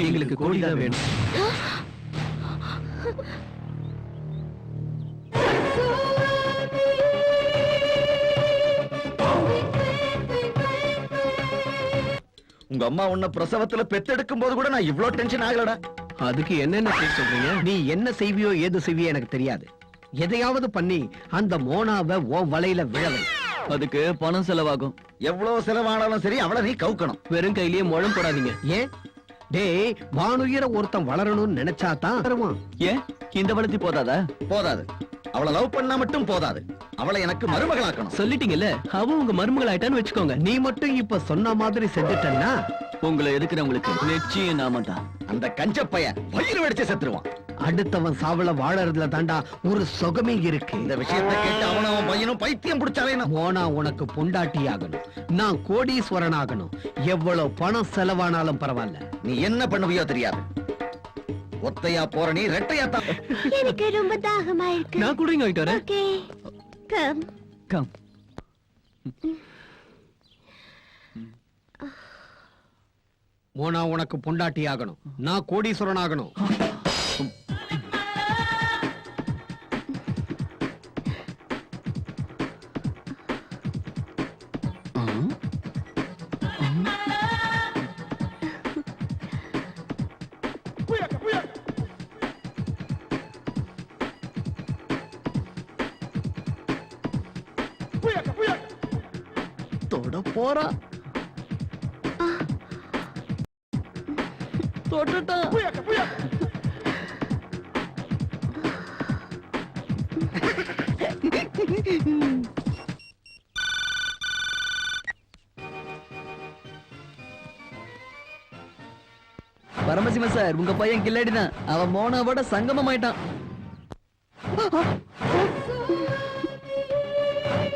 எங்களுக்கு கோடி தான் வேணும். உங்க அம்மா உன்னை பிரசவத்துல பெத்தெடுக்கும் போது கூட நான் இவ்ளோ டென்ஷன் ஆகலடா. அதுக்கு என்னென்ன பேர் சொல்றீங்க? நீ என்ன செய்வியோ ஏது செய்வியோ எனக்கு தெரியாது. எதையாவது பண்ணி அந்த மோனாவை உன் வலையில விழவை. அதுக்கு பணம் செலவாகும். எவ்வளவு செலவானாலும் சரி, அவளை நீ கவுக்கணும். வெறும் கையிலேயே முழம் போடாதீங்க. ஏன்? டேய், வானுயர ஒருத்தன் வளரணும்னு நினைச்சா தான் வருவான். ஏன் இந்த வளர்த்தி போதாதா? போதாது. அவளை லவ் பண்ணா மட்டும் போதாது, அவளை எனக்கு மருமகளாக்கணும். சொல்லிட்டீங்கல்ல, அவ உங்க மருமகள் ஆயிட்டான்னு வச்சுக்கோங்க. நீ மட்டும் இப்ப சொன்ன மாதிரி செஞ்சுட்டன்னா உங்களை எதுக்குறவங்களுக்கு நிச்சயம் நாம தான். அந்த கஞ்சப்பைய வயிறு வெடிச்சு செத்துருவான். அடுத்தவன் சாவல வாழறதுல தாண்டா ஒரு சுகமே இருக்கு. இந்த விஷயத்தை கேட்டு அவனும் அவன் பையனும் பைத்தியம் பிடிச்சாலேனும். மோனா உனக்கு பொண்டாட்டி ஆகணும், நான் கோடீஸ்வரன் ஆகணும். எவ்வளவு பணம் செலவானாலும் பரவாயில்ல. நீ என்ன பண்ணுவியோ தெரியாது. ஒத்தையா போற நீ ரெட்டையா தான். எனக்கு ரொம்ப தாகமா இருக்கு. நான் கூட இங்க ஆயிட்டு வரேன். Okay, come come. மோனா உனக்கு பொண்டாட்டி ஆகணும், நான் கோடீஸ்வரன் ஆகணும். தொட போறா. தொட்டுட்டா. பரமசிவம் சார், உங்க பையன் கில்லாடிதான். அவன் மோனாவோட சங்கமம் ஆயிட்டான்.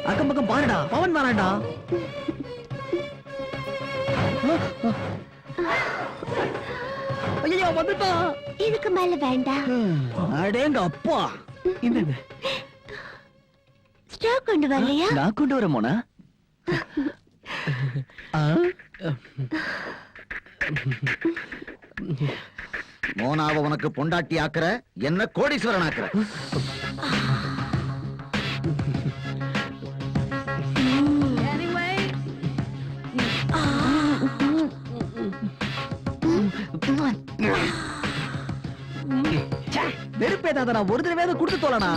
அக்கம் பக்கம் பாருடா, பவன் வரான்டா. ஐயோ, வந்துட்டான். இதுக்கு மேல வேண்டாம். அடேங்க அப்பா. இந்த ஸ்ட்ரா கொண்டு வரலையா? நான் கொண்டு வரேன் மோனா. மோனாவை உனக்கு பொண்டாட்டி ஆக்குற, என்ன கோடீஸ்வரன் ஆக்குற. வெறுப்பேதாத, நான் ஒரு தடவை கொடுத்து தோலனா.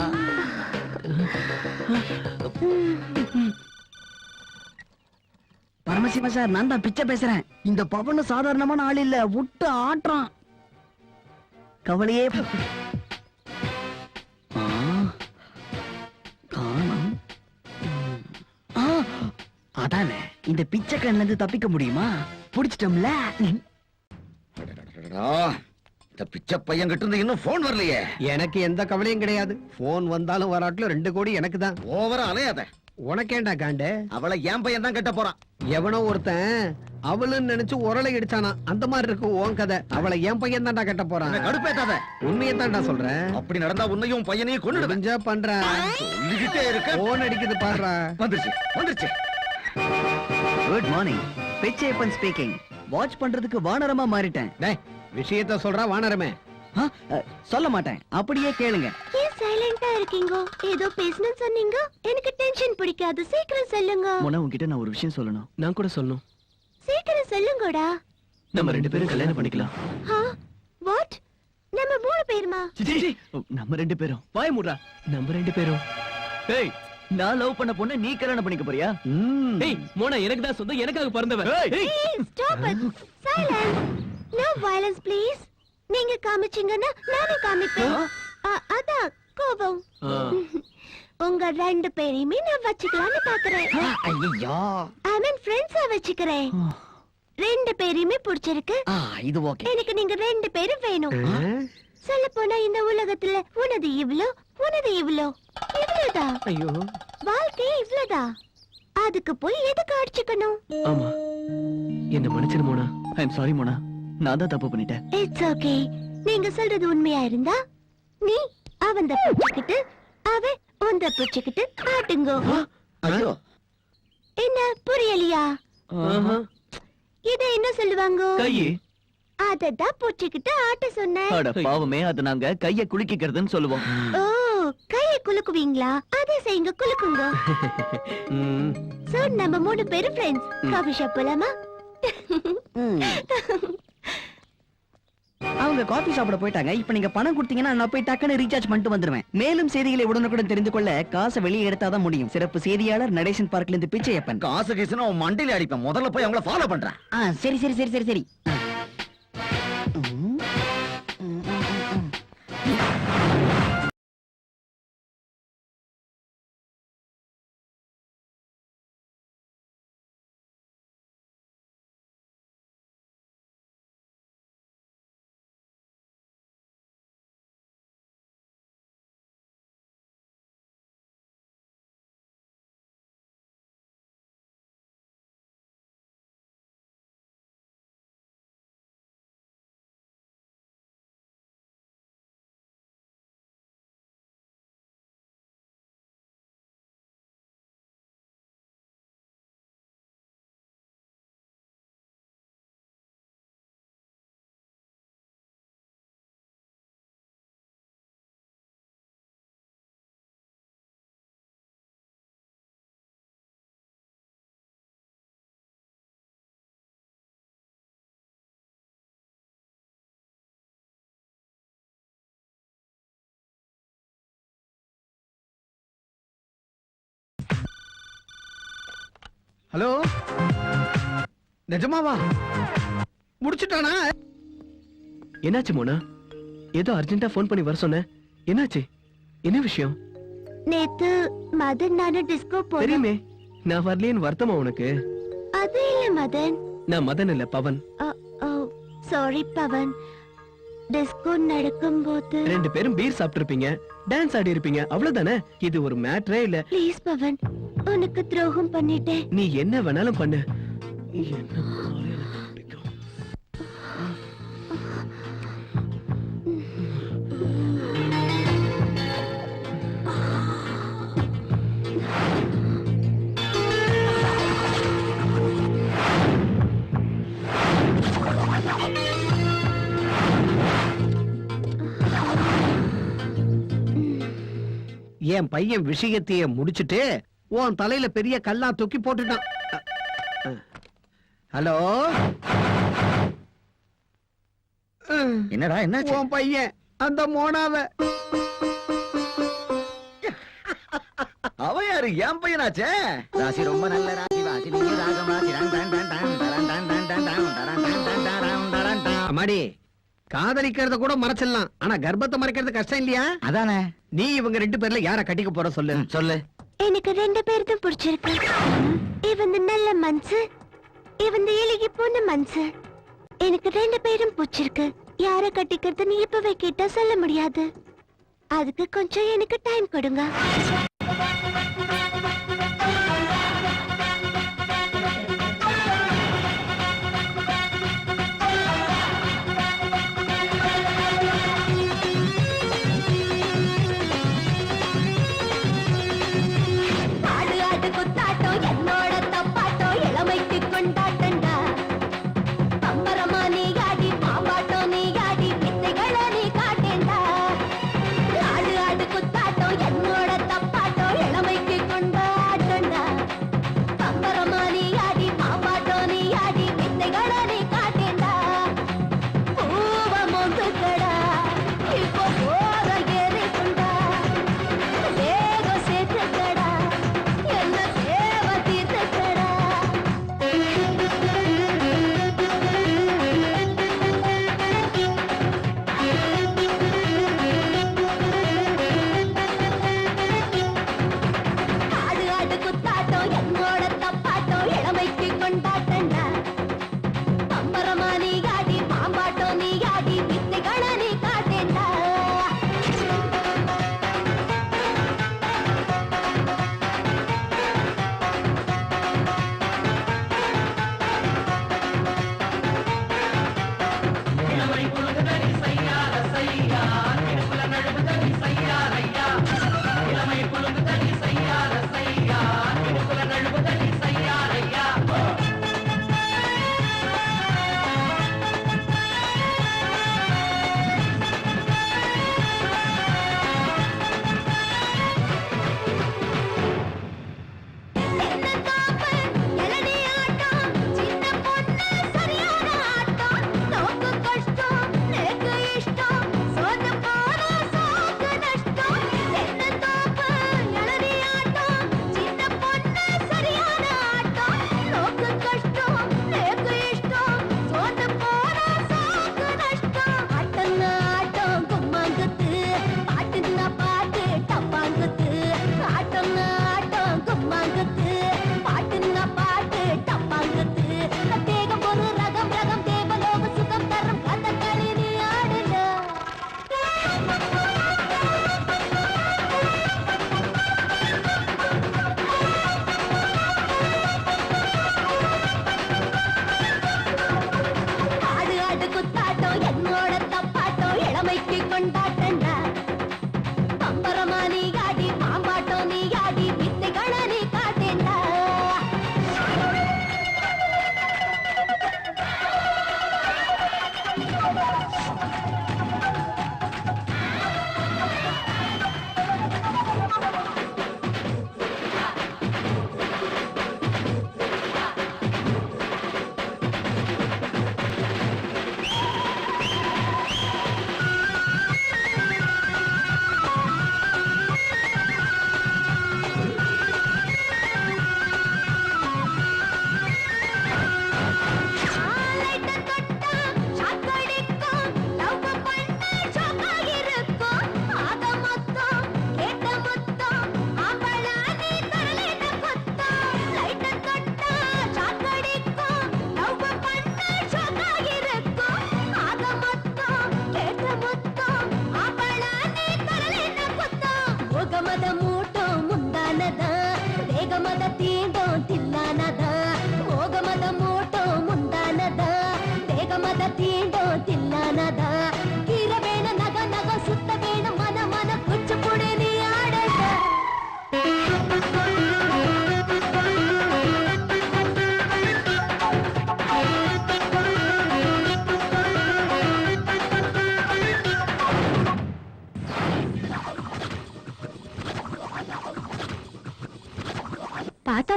பரமசிவா சார், நான் தான் பிச்சை பேசுறேன். இந்த பவன் சாதாரணமான ஆள் இல்ல, விட்டு ஆட்டுறான். கவலையே காணோம். அதானே, இந்த பிச்சைக்காரன்ல இருந்து தப்பிக்க முடியுமா? புடிச்சிட்டோம்ல. இந்த பிச்சை பையன் கிட்ட இருந்து இன்னும் போன் வரலையே. எனக்கு எந்த கவலையும் கிடையாது. போன் வந்தாலும் வராட்டிலும் 2 கோடி எனக்கு தான். ஓவரா அலையாத. உனக்கேண்டா காண்டு? அவளை என் பையன் தான் கட்ட போறான். எவனோ ஒருத்தன் அவளுன்னு நினைச்சு உரலை இடிச்சானா, அந்த மாதிரி இருக்கு உன் கதை. அவளை என் பையன் தான்டா கட்ட போறான். கடுப்பேத்தாத. உண்மையை தான்டா சொல்றேன். அப்படி நடந்தா உன்னையும் பையனையும் கொண்டு முடிஞ்சா பண்றேன். சொல்லிக்கிட்டே இருக்க. போன் அடிக்குது பாடுறா. வந்துருச்சு. Good morning. Pichaiyappan speaking. Watch பண்றதுக்கு வானரமா மாறிட்டேன். டேய், விஷயத்த சொல்றா வானரமே. சொல்ல மாட்டேன், அப்படியே கேளுங்க. ஏன் சைலண்டா இருக்கீங்க? ஏதோ பேசணும்னு சொன்னீங்க. எனக்கு டென்ஷன் பிடிக்காது. சீக்கிரம் சொல்லுங்க. மோனா, உன்கிட்ட நான் ஒரு விஷயம் சொல்லணும். நான் கூட சொல்லணும். சீக்கிரம் சொல்லுங்கடா. நம்ம 2 பேரும் கல்யாணம் பண்ணிக்கலாம். வாட்? நம்ம 3 பேருமா? நம்ம 2 பேரும். வாய் மூடுறா. நம்ம 2 பேரும். ஏய், நான் லவ் பண்ண பொண்ணு நீ கல்யாணம் பண்ணிக்க போறியா? ஏய் மோனா, எனக்கு தான் சொந்தம், எனக்காக பிறந்தவ. Stop it. Silence. No violence, please. நீங்க காமிச்சீங்கன்னா நானும் காமிப்பேன். அதான் கோபம். உங்க 2 பேரையுமே நான் வச்சுக்கலாம்னு பாக்குறேன். ஐயோ, ஐ மீன் ஃப்ரெண்ட்ஸா வச்சுக்கிறேன். 2 பேரையுமே பிடிச்சிருக்கு. இது ஓகே. எனக்கு நீங்க 2 பேரும் வேணும். சொல்ல போனா இந்த உலகத்துல உனது இவ்ளோ, உனது இவ்ளோதான். ஐயோ, வாழ்க்கை இவ்ளோதான். அதுக்கு போய் எதுக்கு அடிச்சுக்கணும்? ஆமா, என்ன மன்னிச்சிரு Mona. I am sorry Mona, நான் தான் தப்பு பண்ணிட்டேன். It's okay. நீங்க சொல்றது உண்மையா இருந்தா நீ அவந்த புடிச்சிக்கிட்டு அவன் உந்த புடிச்சிக்கிட்டு ஆட்டுங்க. ஐயோ, என்ன புரியலையா? இத என்ன சொல்லுவாங்க? கையே. அததான் புடிச்சிக்கிட்டு ஆட்ட சொன்னேன். அட பாவமே, அது நாங்க கைய குலுக்கிக்கிறதுன்னு சொல்லுவோம். ஓ, கையை குலுக்குவீங்களா? அதே செய்யுங்க, குலுக்குங்க. சோ நம்ம 3 பேரும் ஃப்ரெண்ட்ஸ். காபி ஷாப் போலாமா? அவங்க காபி சாப்பிட போயிட்டாங்க. இப்ப நீங்க பணம் கொடுத்தீங்கன்னா நான் போய் டக்குன்னு ரீசார்ஜ் பண்ணிட்டு வந்துருவேன். மேலும் செய்திகளை உடனுக்குடன் தெரிந்து கொள்ள காசை வெளியே எடுத்தாதான் முடியும். சிறப்பு செய்தியாளர் நடேசன் பார்க்ல இருந்து பிச்சையப்பன். காசு கேசுனா உன் மண்டையில அடிப்பேன். முதல்ல போய் அவங்கள ஃபாலோ பண்றேன். சரி சரி சரி சரி சரி. ஹலோ, நிஜமாவா? முடிச்சுட்டானா? என்னாச்சு மோனா? ஏதோ அர்ஜென்ட்டா ஃபோன் பண்ணி வர சொன்ன. என்னாச்சு? என்ன விஷயம்? நேத்து மதன் நானும் டிஸ்கோ போனோம். தெரியுமே, நான் வரலையேன்னு வருத்தமா உனக்கு? அது இல்ல மதன். நான் மதன் இல்ல, பவன். சாரி பவன். டிஸ்கோ நடக்கும்போது 2 பேரும் பீர் சாப்பிட்டிருப்பீங்க, டான்ஸ் ஆடி இருப்பீங்க, அவ்வளவுதானே. இது ஒரு மேட்டரே இல்ல. ப்ளீஸ் பவன், உனக்கு துரோகம் பண்ணிட்டேன். நீ என்ன வேணாலும் பண்ணு. என் பையன் விஷயத்தையே முடிச்சிட்டு உன் தலையில பெரிய கல்லா தூக்கி போட்டுட்டான். ஹலோ, என்னடா என்னாச்சு? உன் பையன் அந்த மோனாவ. அவ யாரு? என் பையனாச்சே. ராசி ரொம்ப நல்ல ராசி. வாசி நீ ராகம் ராசி. அம்மாடி, காதலிக்கிறத கூட மறைச்சிடலாம், ஆனா கர்ப்பத்தை மறைக்கிறது கஷ்டம் இல்லையா? அதானே. நீ இவங்க 2 பேர்ல யார கட்டிக்க போற சொல்லு. சொல்லு. எனக்கு 2 பேரும் பிடிச்சிருக்கு. இவன் நல்ல மனசு, இவன் இலகி போன மனசு. எனக்கு 2 பேரும் பிடிச்சிருக்கு. யார கட்டிக்கிறதுன்னு இப்பவே கேட்டா சொல்ல முடியாது. அதுக்கு கொஞ்சம் எனக்கு டைம் கொடுங்க.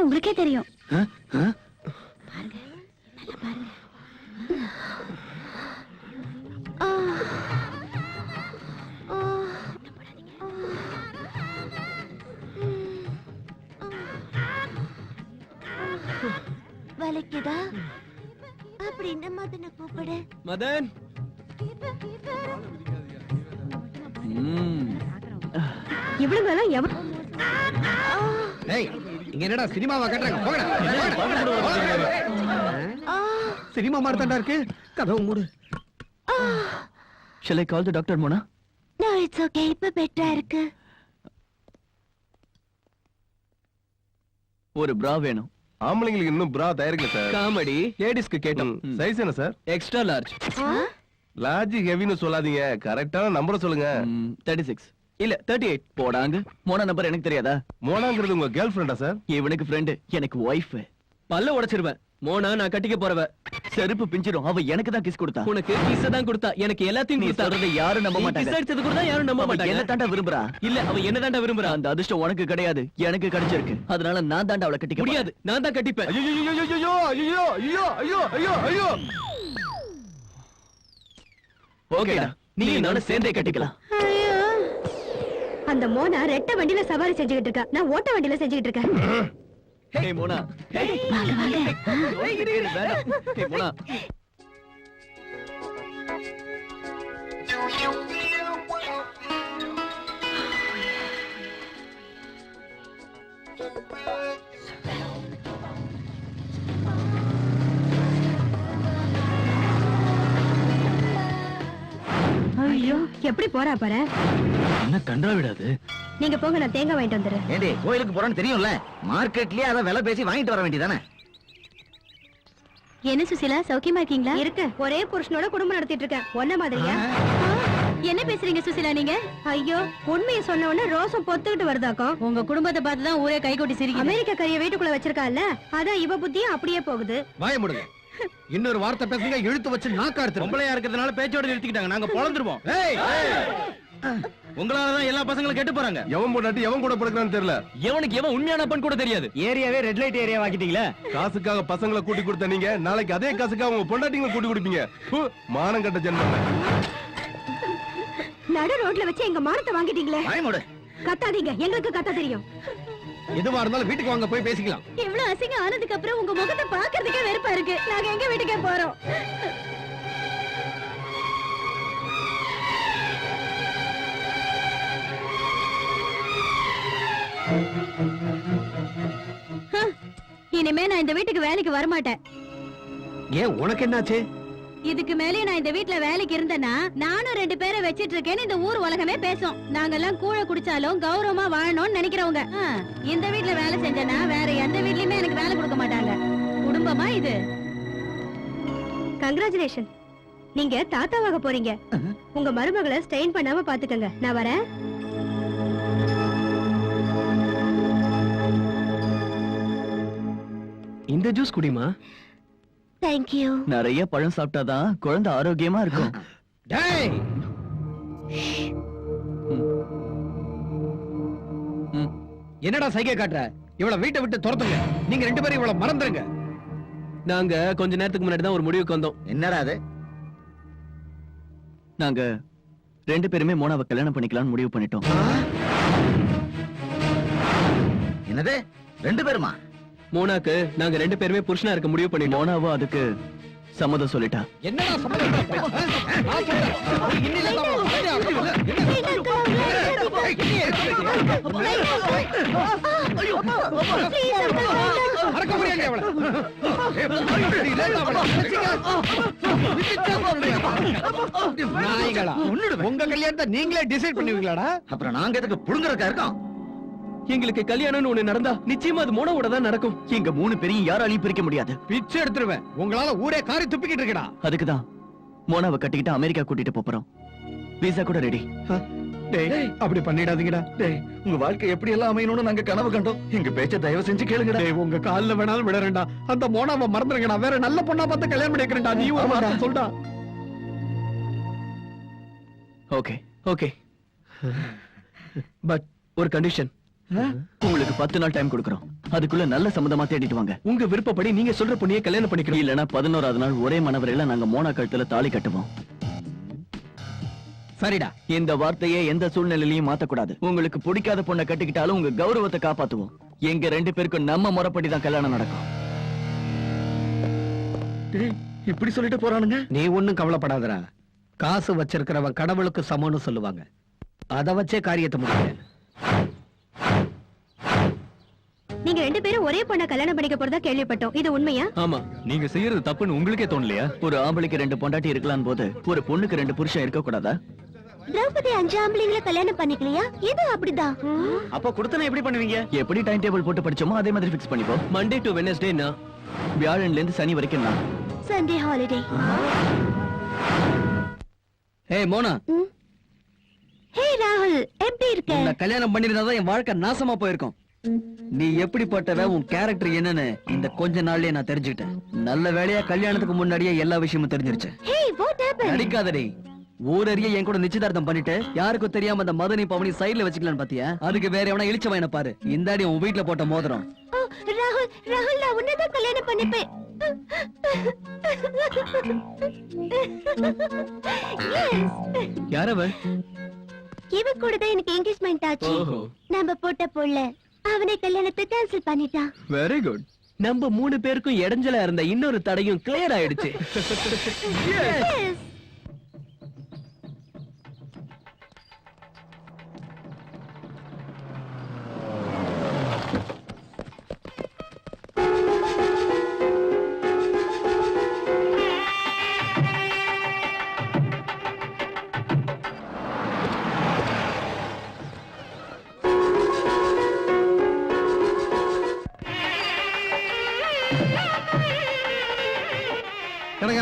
உங்களுக்கே தெரியும். வலிக்குதா? அப்படின்னு மதனை கூப்பிடு. மதன் இவ்வளவு எல்லாம் இங்க என்னடா சினிமாவா கட்டுறாங்க? சினிமா மாதிரி தாண்டா இருக்கு. கதவு மூடு. Shall I call the doctor, Mona? No, it's okay. இப்ப பெட்டரா இருக்கு. ஒரு bra வேணும். ஆம்பளைங்களுக்கு இன்னும் bra தயாரிக்கல சார். காமெடி லேடிஸ்க்கு கேட்டோம். சைஸ் என்ன சார்? Extra large. லார்ஜ் ஹெவின்னு சொல்லாதீங்க. கரெக்டான நம்பர் சொல்லுங்க. 36 இல்ல 38 போடாங்க. மோனா நம்பர் எனக்கு தெரியாதா? மோனாங்கிறது உங்க கேர்ள் ஃப்ரெண்டா சார்? இவனுக்கு ஃப்ரெண்ட், எனக்கு வைஃப். பல்ல உடைச்சிருவேன். மோனா நான் கட்டிக்க போறவ. செருப்பு பிஞ்சிரும். அவ எனக்கு தான் கிஸ் கொடுத்தா. உனக்கு கிஸ் தான் கொடுத்தா. எனக்கு எல்லாத்தையும் நீ கொடுத்தா. சொல்றதை யாரும் நம்ப மாட்டாங்க. கிஸ் அடிச்சது கூட தான் யாரும் நம்ப மாட்டாங்க. என்ன தாண்டா விரும்புறா? இல்ல அவ என்ன தாண்டா விரும்புறா. அந்த அதிர்ஷ்டம் உனக்கு கிடையாது, எனக்கு கிடைச்சிருக்கு. அதனால நான் தாண்டா அவளை கட்டிக்க முடியாது. நான் தான் கட்டிப்பேன். ஐயோ ஐயோ ஐயோ ஐயோ ஐயோ ஐயோ ஐயோ ஐயோ. ஓகேடா, நீ நானும் சேர்ந்தே கட்டிக்கலாம். அந்த மோனா ரெட்ட வண்டியில சவாரி செஞ்சுக்கிட்டு இருக்கா. நான் ஓட்ட வண்டியில செஞ்சுக்கிட்டு இருக்கேன். ஹே மோனா. வாங்க வாங்க. ஹே மோனா. ஐயோ, எப்படி போறா பாரு. என்ன கண்டா விடாது. நீங்க போங்க, நான் தேங்காய் வாங்கிட்டு வந்துடுறேன். ஏண்டி கோயிலுக்கு போறோம்னு தெரியும்ல, மார்க்கெட்லயே அத விலை பேசி வாங்கிட்டு வர வேண்டியதானே? என்ன சுசிலா, சௌக்கியமா இருக்கீங்களா? இருக்கு. ஒரே புருஷனோட குடும்பம் நடத்திட்டு இருக்கேன். ஒன்ன மாதிரியா? என்ன பேசுறீங்க சுசிலா நீங்க? ஐயோ, உண்மையை சொன்ன உடனே ரோசம் பொத்துக்கிட்டு வருதாக்கோ. உங்க குடும்பத்தை பார்த்து தான் ஊரே கை கொட்டி சிரிக்குது. அமெரிக்கா கறியை வீட்டுக்குள்ள வச்சிருக்கால, அதான் இவ புத்தியும் அப்படியே போகுது. வாய முடுங்க. இன்னொரு வார்த்தை பேசுங்க, இழுத்து வச்சு நாக்கா எடுத்து. பொம்பளையா இருக்கிறதுனால பேச்சோட நிறுத்திக்கிட்டாங்க. நாங்க பொழந்துருவோம். உங்களாலதான் எல்லா பசங்களும் கெட்டு போறாங்க. எவன் போட்டாட்டி எவன் கூட படுக்கிறான்னு தெரியல. எவனுக்கு எவன் உண்மையான அப்பன் கூட தெரியாது. ஏரியாவே ரெட் லைட் ஏரியா ஆக்கிட்டீங்களா? காசுக்காக பசங்களை கூட்டி கொடுத்த நீங்க நாளைக்கு அதே காசுக்காக உங்க பொண்டாட்டிங்களை கூட்டி கொடுப்பீங்க. மானம் கட்ட ஜென்மம். நடு ரோட்ல வச்சு எங்க மானத்தை வாங்கிட்டீங்களே. வாயமோடு. கத்தாதீங்க, எங்களுக்கு கத்த தெரியும். எதுவா இருந்தாலும் வீட்டுக்கு வாங்க, போய் பேசிக்கலாம். இவ்வளவு அசிங்கம் ஆனதுக்கு அப்புறம் உங்க முகத்தை பாக்குறதுக்கே வெறுப்பா இருக்கு. நாங்க எங்க வீட்டுக்கே போறோம். இனிமே நான் இந்த வீட்டுக்கு வேலைக்கு வரமாட்டேன். ஏன், உனக்கு என்னாச்சு? இதுக்கு மேலே நான் இந்த வீட்ல வேலைக்கு இருந்தேன்னா நானும் 2 பேரை வச்சிட்டு இருக்கேன்னு இந்த ஊர் உலகமே பேசும். நாங்கெல்லாம் கூழ குடிச்சாலும் கௌரவமா வாழணும்னு நினைக்கிறவங்க. இந்த வீட்ல வேலை செஞ்சேன்னா வேற எந்த வீட்லயுமே எனக்கு வேலை கொடுக்க மாட்டாங்க. குடும்பமா இது? கங்க்ராச்சுலேஷன், நீங்க தாத்தாவாக போறீங்க. உங்க மருமகளை ஸ்டெயின் பண்ணாம பாத்துக்கங்க. நான் வரேன். இந்த ஜூஸ் குடிமா. Thank you. நிறைய பழம் சாப்பிட்டாதான் குழந்தை ஆரோக்கியமா இருக்கும். டேய், என்னடா சைகை காட்டுற? இவள வீட்டை விட்டு துரத்துங்க. நீங்க 2 பேரும் இவள மறந்துருங்க. நாங்க கொஞ்ச நேரத்துக்கு முன்னாடி தான் ஒரு முடிவுக்கு வந்தோம். என்னடா அது? நாங்க 2 பேருமே மோனாவை கல்யாணம் பண்ணிக்கலாம்னு முடிவு பண்ணிட்டோம். என்னது 2 பேருமா? மோனாக்கு நாங்க 2 பேருமே புருஷனா இருக்க முடிவு பண்ணிட்டோம். மோனாவோ அதுக்கு சம்மதம் சொல்லிட்டா. என்னடா சம்மதம்? உங்க கல்யாணத்தை நீங்களே டிசைட் பண்ணுவீங்களாடா? அப்புறம் நாங்க எதுக்கு புடுங்கறதுக்கா இருக்கோம்? எங்களுக்கு கல்யாணம்னு ஒண்ணு நடந்தா நிச்சயமா அது மோனாவோட தான் நடக்கும். எங்க 3 பேரையும் யாராலையும் பிரிக்க முடியாது. பிச்சை எடுத்துருவேன். உங்களால ஊரே காரி துப்பிக்கிட்டு இருக்கடா. அதுக்குதான் மோனாவை கட்டிக்கிட்டு அமெரிக்கா கூட்டிட்டு போறோம். விசா கூட ரெடி. அப்படி பண்ணிடாதீங்கடா. உங்க வாழ்க்கை எப்படி எல்லாம் அமையணும்னு நாங்க கனவு கண்டோம். எங்க பேச்ச தயவு செஞ்சு கேளுங்கடா. உங்க கால்ல வேணாலும் விடறேன்டா. அந்த மோனாவை மறந்துருங்கடா. வேற நல்ல பொண்ணா பார்த்து கல்யாணம் பண்ணிக்கிறேன்டா. நீ ஒரு வார்த்தை சொல்டா. ஓகே ஓகே, பட் ஒரு கண்டிஷன். உங்களுக்கு 10 நாள் டைம் கொடுக்கறோம். அதுக்குள்ள நல்ல சம்பந்தமா தேடிட்டு வாங்க. உங்க விருப்பப்படி நீங்க சொல்ற பொண்ணியை கல்யாணம் பண்ணிக்கிறோம். இல்லனா 11வது நாள் ஒரே மணவரையில நாங்க மோனா கழுத்துல தாலி கட்டுவோம். சரிடா. இந்த வார்த்தையை எந்த சூழ்நிலையிலையும் மாத்தக்கூடாது. உங்களுக்கு பிடிக்காத பொண்ணை கட்டிக்கிட்டாலும் உங்க கௌரவத்தை காப்பாத்துவோம். எங்க 2 பேருக்கும் நம்ம முறைப்படி தான் கல்யாணம் நடக்கும். இப்படி சொல்லிட்டு போறானுங்க. நீ ஒண்ணும் கவலைப்படாதடா. காசு வச்சிருக்கிறவன் கடவுளுக்கு சமம்னு சொல்லுவாங்க. அத வச்சே காரியத்தை முடிக்கிறேன். நீங்க 2 பேரும் ஒரே பொண்ண கல்யாணம் பண்ணிக்க போறதா கேள்விப்பட்டோம். இது உண்மையா? ஆமா. நீங்க செய்யறது தப்புன்னு உங்களுக்கே தோணலையா? ஒரு ஆம்பளைக்கு 2 பொண்டாட்டி இருக்கலாம் போது ஒரு பொண்ணுக்கு 2 புருஷன் இருக்க கூடாதா? திரௌபதி 5 ஆம்பளைங்களை கல்யாணம் பண்ணிக்கலையா? இது அப்படிதான். அப்ப கொடுத்தன எப்படி பண்ணுவீங்க? எப்படி டைம் டேபிள் போட்டு படிச்சோமோ அதே மாதிரி ஃபிக்ஸ் பண்ணிப்போம். Monday to வெட்னஸ்டேனா? வியாழன்ல இருந்து சனி வரைக்கும் தான். Sunday holiday. ஏய் மோனா, ஹே ராகுல், எப்படி இருக்க? உன்னை கல்யாணம் பண்ணிருந்தாதான் என் வாழ்க்கை நாசமா போயிருக்கும். நீ எப்படிப்பட்டவ, உன் கேரக்டர் என்னன்னு இந்த கொஞ்ச நாள்லயே நான் தெரிஞ்சுக்கிட்டேன். நல்ல வேளையா கல்யாணத்துக்கு முன்னாடியே எல்லா விஷயமும் தெரிஞ்சிருச்சு. ஹே, வாட் ஹேப்பன்? நடிக்காதடி. ஊரறிய என் கூட நிச்சயதார்த்தம் பண்ணிட்டு யாருக்கும் தெரியாம அந்த மதனி பவனி சைடுல வச்சுக்கலான்னு பாத்தியா? அதுக்கு வேற எவனா இழிச்ச வாயின பாரு. இந்தாடி உன் வீட்டுல போட்ட மோதிரம். ராகுல், ராகுல், நான் உன்னதான் கல்யாணம் பண்ணிப்பேன். யாரவ? இவ கூட தான் எனக்கு என்கேஜ்மெண்ட் ஆச்சு. நம்ம போட்ட புள்ள அவனை கல்யாணத்தை கேன்சல் பண்ணிட்டான். Very good. நம்ம 3 பேருக்கும் இடைஞ்சலா இருந்த இன்னொரு தடையும் கிளியர் ஆயிடுச்சு.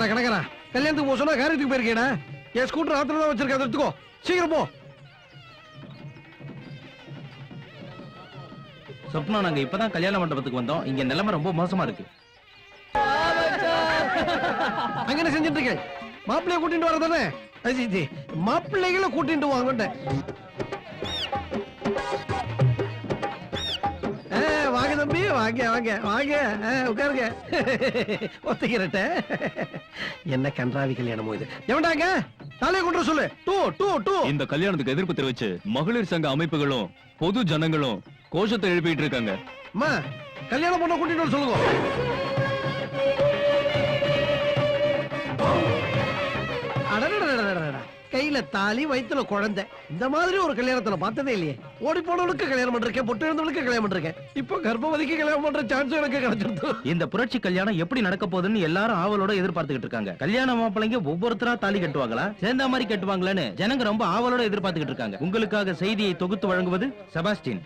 கணக்கரா கல்யாணத்துக்கு போ சொன்னா காரியத்துக்கு போயிருக்கேடா. என் ஸ்கூட்டர் ஆத்துல தான் வச்சிருக்கேன், அதை எடுத்துக்கோ. சீக்கிரம் போ. சொப்னா, நாங்க இப்பதான் கல்யாண மண்டபத்துக்கு வந்தோம். இங்க நிலைமை ரொம்ப மோசமா இருக்கு. அங்க என்ன செஞ்சுட்டு இருக்கேன்? மாப்பிள்ளைய கூட்டிட்டு வரதானே? மாப்பிள்ளைகளை கூட்டிட்டு வாங்க. வாங்க தம்பி, வாங்க வாங்க வாங்க, உட்காருங்க. ஒத்திக்கிறட்ட என்ன கன்றாவி கல்யாணமோ இது. எவன்டாங்க தாலியை கொண்டு சொல்லு. இந்த கல்யாணத்துக்கு எதிர்ப்பு தெரிவிச்சு மகளிர் சங்க அமைப்புகளும் பொது ஜனங்களும் கோஷத்தை எழுப்பிட்டு இருக்காங்க. அம்மா, கல்யாணம் பண்ண கூட்டிட்டு வர சொல்லுங்க. கையில தாலி, வயித்துல குழந்தை, இந்த மாதிரி ஒரு கல்யாணத்துல பார்த்ததே இல்லையே. ஓடி போனவனுக்கு கல்யாணம் பண்றேன், பொட்டு எழுந்தவனுக்கு கல்யாணம் பண்றேன். இப்போ கர்ப்பவதிக்கு கல்யாணம் பண்ற சான்ஸ் எனக்கு கிடைச்சிருது. இந்த புரட்சி கல்யாணம் எப்படி நடக்க போகுதுன்னு எல்லாரும் ஆவலோட எதிர்பார்த்துக்கிட்டு இருக்காங்க. கல்யாண மாப்பிள்ளைங்க ஒவ்வொருத்தரா தாலி கட்டுவாங்களா, சேர்ந்த மாதிரி கட்டுவாங்களான்னு ஜனங்க ரொம்ப ஆவலோட எதிர்பார்த்துக்கிட்டு இருக்காங்க. உங்களுக்காக செய்தியை தொகுத்து வழங்குவது செபாஸ்டின்.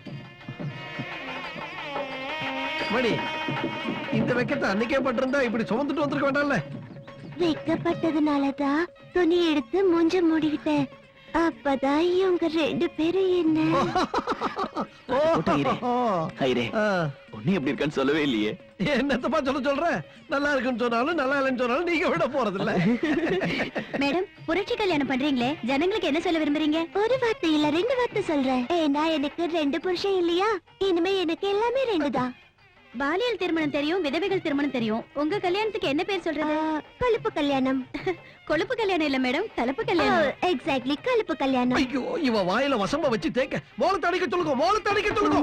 மணி, இந்த வெக்கத்தை அன்னைக்கே பட்டிருந்தா இப்படி சுமந்துட்டு வந்திருக்க வேண்டாம்ல. வெக்கப்பட்டதுனாலதான் துணி எடுத்து மூஞ்ச மூடிக்கிட்டேன். அப்பதான் இவங்க 2 பேரும் என்ன பொண்ணு எப்படி இருக்கான்னு சொல்லவே இல்லையே. என்னத்தப்பா சொல்ற? நல்லா இருக்குன்னு சொன்னாலும் நல்லா இல்லைன்னு சொன்னாலும் நீங்க விட போறது இல்ல. மேடம், புரட்சி கல்யாணம் பண்றீங்களே, ஜனங்களுக்கு என்ன சொல்ல விரும்புறீங்க? ஒரு வார்த்தை இல்ல, 2 வார்த்தை சொல்றேன். ஏன்னா எனக்கு 2 புருஷன் இல்லையா, இனிமே எனக்கு எல்லாமே 2 தான். பாலியல் திருமணம் தெரியும், விதவைகள் திருமணம் தெரியும். உங்க கல்யாணத்துக்கு என்ன பேர் சொல்றது? கொழுப்பு கல்யாணம். கொழுப்பு கல்யாணம் இல்ல மேடம், கலப்பு கல்யாணம். எக்ஸாக்ட்லி, கலப்பு கல்யாணம். ஐயோ, இவ வாயில வசம்ப வச்சு தேக்க. மோளத்தை அடிக்க சொல்லுங்க, மோளத்தை அடிக்க சொல்லுங்க.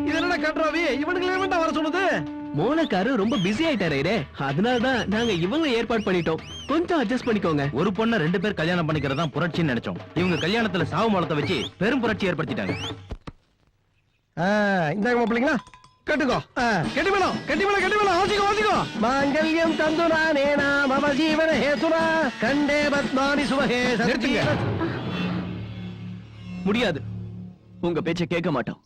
இது என்ன கன்றாவி? இவனுங்களே வேண்டாம் வர சொன்னது. மோனக்காரு ரொம்ப பிஸி ஆயிட்டாரே, அதனாலதான் நாங்க இவங்க ஏற்பாடு பண்ணிட்டோம். கொஞ்சம் அட்ஜஸ்ட் பண்ணிக்கோங்க. ஒரு பொண்ண 2 பேர் கல்யாணம் பண்ணிக்கிறதா புரட்சின்னு நினைச்சோம். இவங்க கல்யாணத்துல சாவு மலத்தை வச்சு பெரும் புரட்சி ஏற்படுத்திட்டாங்க. இந்தாங்க மாப்பிள்ளைங்களா, கட்டுக்கோ. கட்டி வாசிக்கோ. மாங்கல்யம் தந்துரானே நாம ஜீவன ஹேதுனா கண்டே பத்மானி சுபஹே. முடியாது. உங்க பேச்ச கேட்க மாட்டோம்.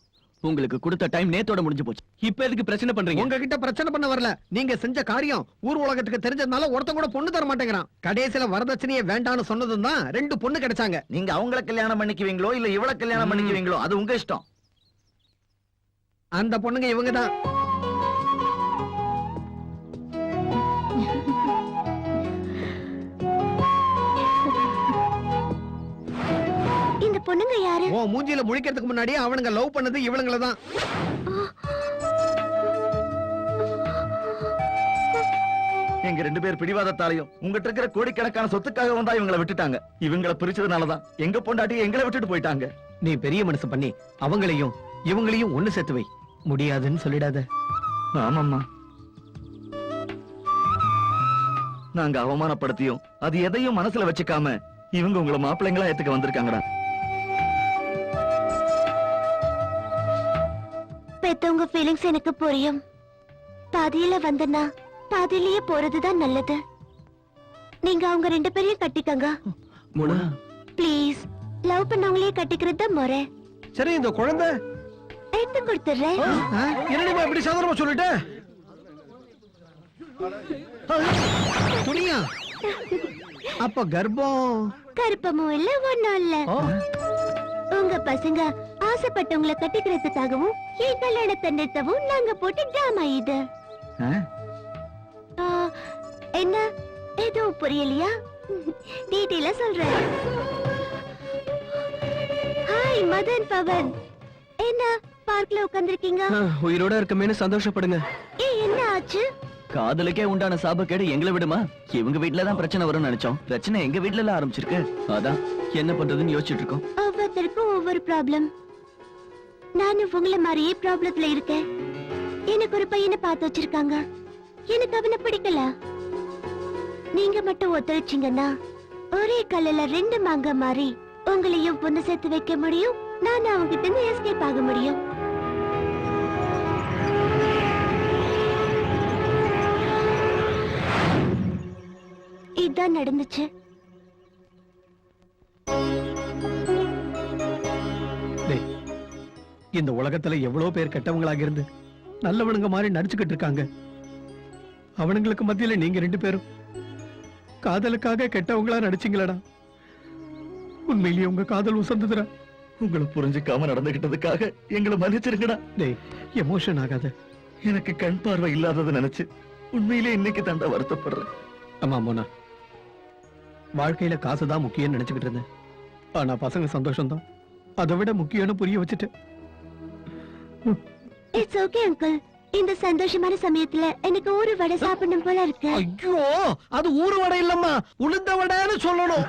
உங்களுக்கு கொடுத்த டைம் நேத்தோட முடிஞ்சு போச்சு. இப்ப எதுக்கு பிரச்சனை பண்றீங்க? உங்ககிட்ட பிரச்சனை பண்ண வரல. நீங்க செஞ்ச காரியம் ஊர் உலகத்துக்கு தெரிஞ்சதுனால ஒருத்தன் கூட பொண்ணு தர மாட்டேங்கிறான். கடைசியில வரதட்சணையை வேண்டான்னு சொன்னதும் தான் 2 பொண்ணு கிடைச்சாங்க. நீங்க அவங்கள கல்யாணம் பண்ணிக்குவீங்களோ இல்ல இவள கல்யாணம் பண்ணிக்குவீங்களோ அது உங்க இஷ்டம். அந்த பொண்ணுங்க இவங்க தான். பொண்ணுங்க யாரு? உன் மூஞ்சில முழிக்கிறதுக்கு முன்னாடி அவனுங்க லவ் பண்ணது இவளுங்கள தான். எங்க 2 பேர் பிடிவாதத்தாலையும் உங்ககிட்ட இருக்கிற கோடிக்கணக்கான சொத்துக்காக வந்தா இவங்களை விட்டுட்டாங்க. இவங்களை பிரிச்சதுனாலதான் எங்க பொண்டாட்டி எங்களை விட்டுட்டு போயிட்டாங்க. நீ பெரிய மனசு பண்ணி அவங்களையும் இவங்களையும் ஒண்ணு சேர்த்து வை. முடியாதுன்னு சொல்லிடாத. ஆமாம்மா, நாங்க அவமானப்படுத்தியும் அது எதையும் மனசுல வச்சுக்காம இவங்க உங்களை மாப்பிள்ளைங்களா ஏத்துக்க வந்திருக்காங்கடா. பெத்தவங்க ஃபீலிங்ஸ் எனக்கு புரியும். பாதியில வந்தனா பாதியிலேயே போறதுதான் நல்லது. நீங்க அவங்க 2 பேரையும் கட்டிக்கங்க. மோனா ப்ளீஸ், லவ் பண்ணவங்களே கட்டிக்கிறது முறை. சரி, இந்த குழந்தை எடுத்து கொடுத்துறேன். என்னடிமா இப்படி சாதாரணமா சொல்லிட்ட? துணியா? அப்ப கர்ப்பமும் இல்ல, ஒண்ணும் இல்ல. உங்க பசங்க ஆசைப்பட்டவங்களை கட்டிக்கிறதுக்காகவும் என் கல்யாணத்தை நிறுத்தவும் நாங்க போட்டு டிராமா இது. என்ன எதுவும் புரியலையா? டீட்டெயிலா சொல்றேன். ஹாய் மதன் பவன், என்ன பார்க்ல உட்கார்ந்திருக்கீங்க? உயிரோட இருக்கமேனு சந்தோஷப்படுங்க. என்ன ஆச்சு? காதலுக்கே உண்டான சாபக்கேடு எங்களை விடுமா? இவங்க வீட்டுலதான் பிரச்சனை வரும்னு நினைச்சோம். பிரச்சனை எங்க வீட்டுல எல்லாம் ஆரம்பிச்சிருக்கு. அதான் என்ன பண்றதுன்னு யோசிச்சுட்டு இருக்கோம். ஒவ்வொருத்தருக்கும் ஒவ்வொரு ப்ராப்ளம். நானும் உங்களை மாதிரியே ப்ராப்ளத்துல இருக்கேன். எனக்கு ஒரு பையனை பார்த்து வச்சிருக்காங்க. எனக்கு அவனை பிடிக்கல. நீங்க மட்டும் ஒத்துழைச்சிங்கன்னா ஒரே கல்லுல 2 மாங்க மாறி உங்களையும் பொண்ணு சேர்த்து வைக்க முடியும். நான் அவங்க கிட்ட இருந்து எஸ்கேப் ஆக முடியும். இதுதான் நடந்துச்சு. இந்த உலகத்துல எவ்வளவு பேர் கெட்டவங்களாக இருந்து நல்லவனுங்க மாதிரி நடிச்சுக்கிட்டு இருக்காங்க. அவனுங்களுக்கு மத்தியில நீங்க 2 பேரும் காதலுக்காக கெட்டவங்களா நடிச்சீங்களடா. உண்மையிலேயே உங்க காதல் உசந்ததுடா. உங்களை புரிஞ்சுக்காம நடந்துகிட்டதுக்காக எங்களை மன்னிச்சிருக்கடா. டேய், எமோஷன் ஆகாத. எனக்கு கண் பார்வை இல்லாதது நினைச்சு உண்மையிலே இன்னைக்கு தாண்டா வருத்தப்படுறேன். ஆமா மோனா, வாழ்க்கையில காசுதான் முக்கியம் நினைச்சுக்கிட்டு இருந்தேன். ஆனா பசங்க சந்தோஷம் தான் அதை விட முக்கியம்னு புரிய வச்சுட்டேன். It's okay uncle. இந்த சந்தோஷமான சமயத்துல எனக்கு ஒரு வடை சாப்பிடணும் போல இருக்கு. ஐயோ, அது ஊரு வடை இல்லம்மா, உளுந்த வடைன்னு சொல்லணும்.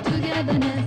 Togetherness.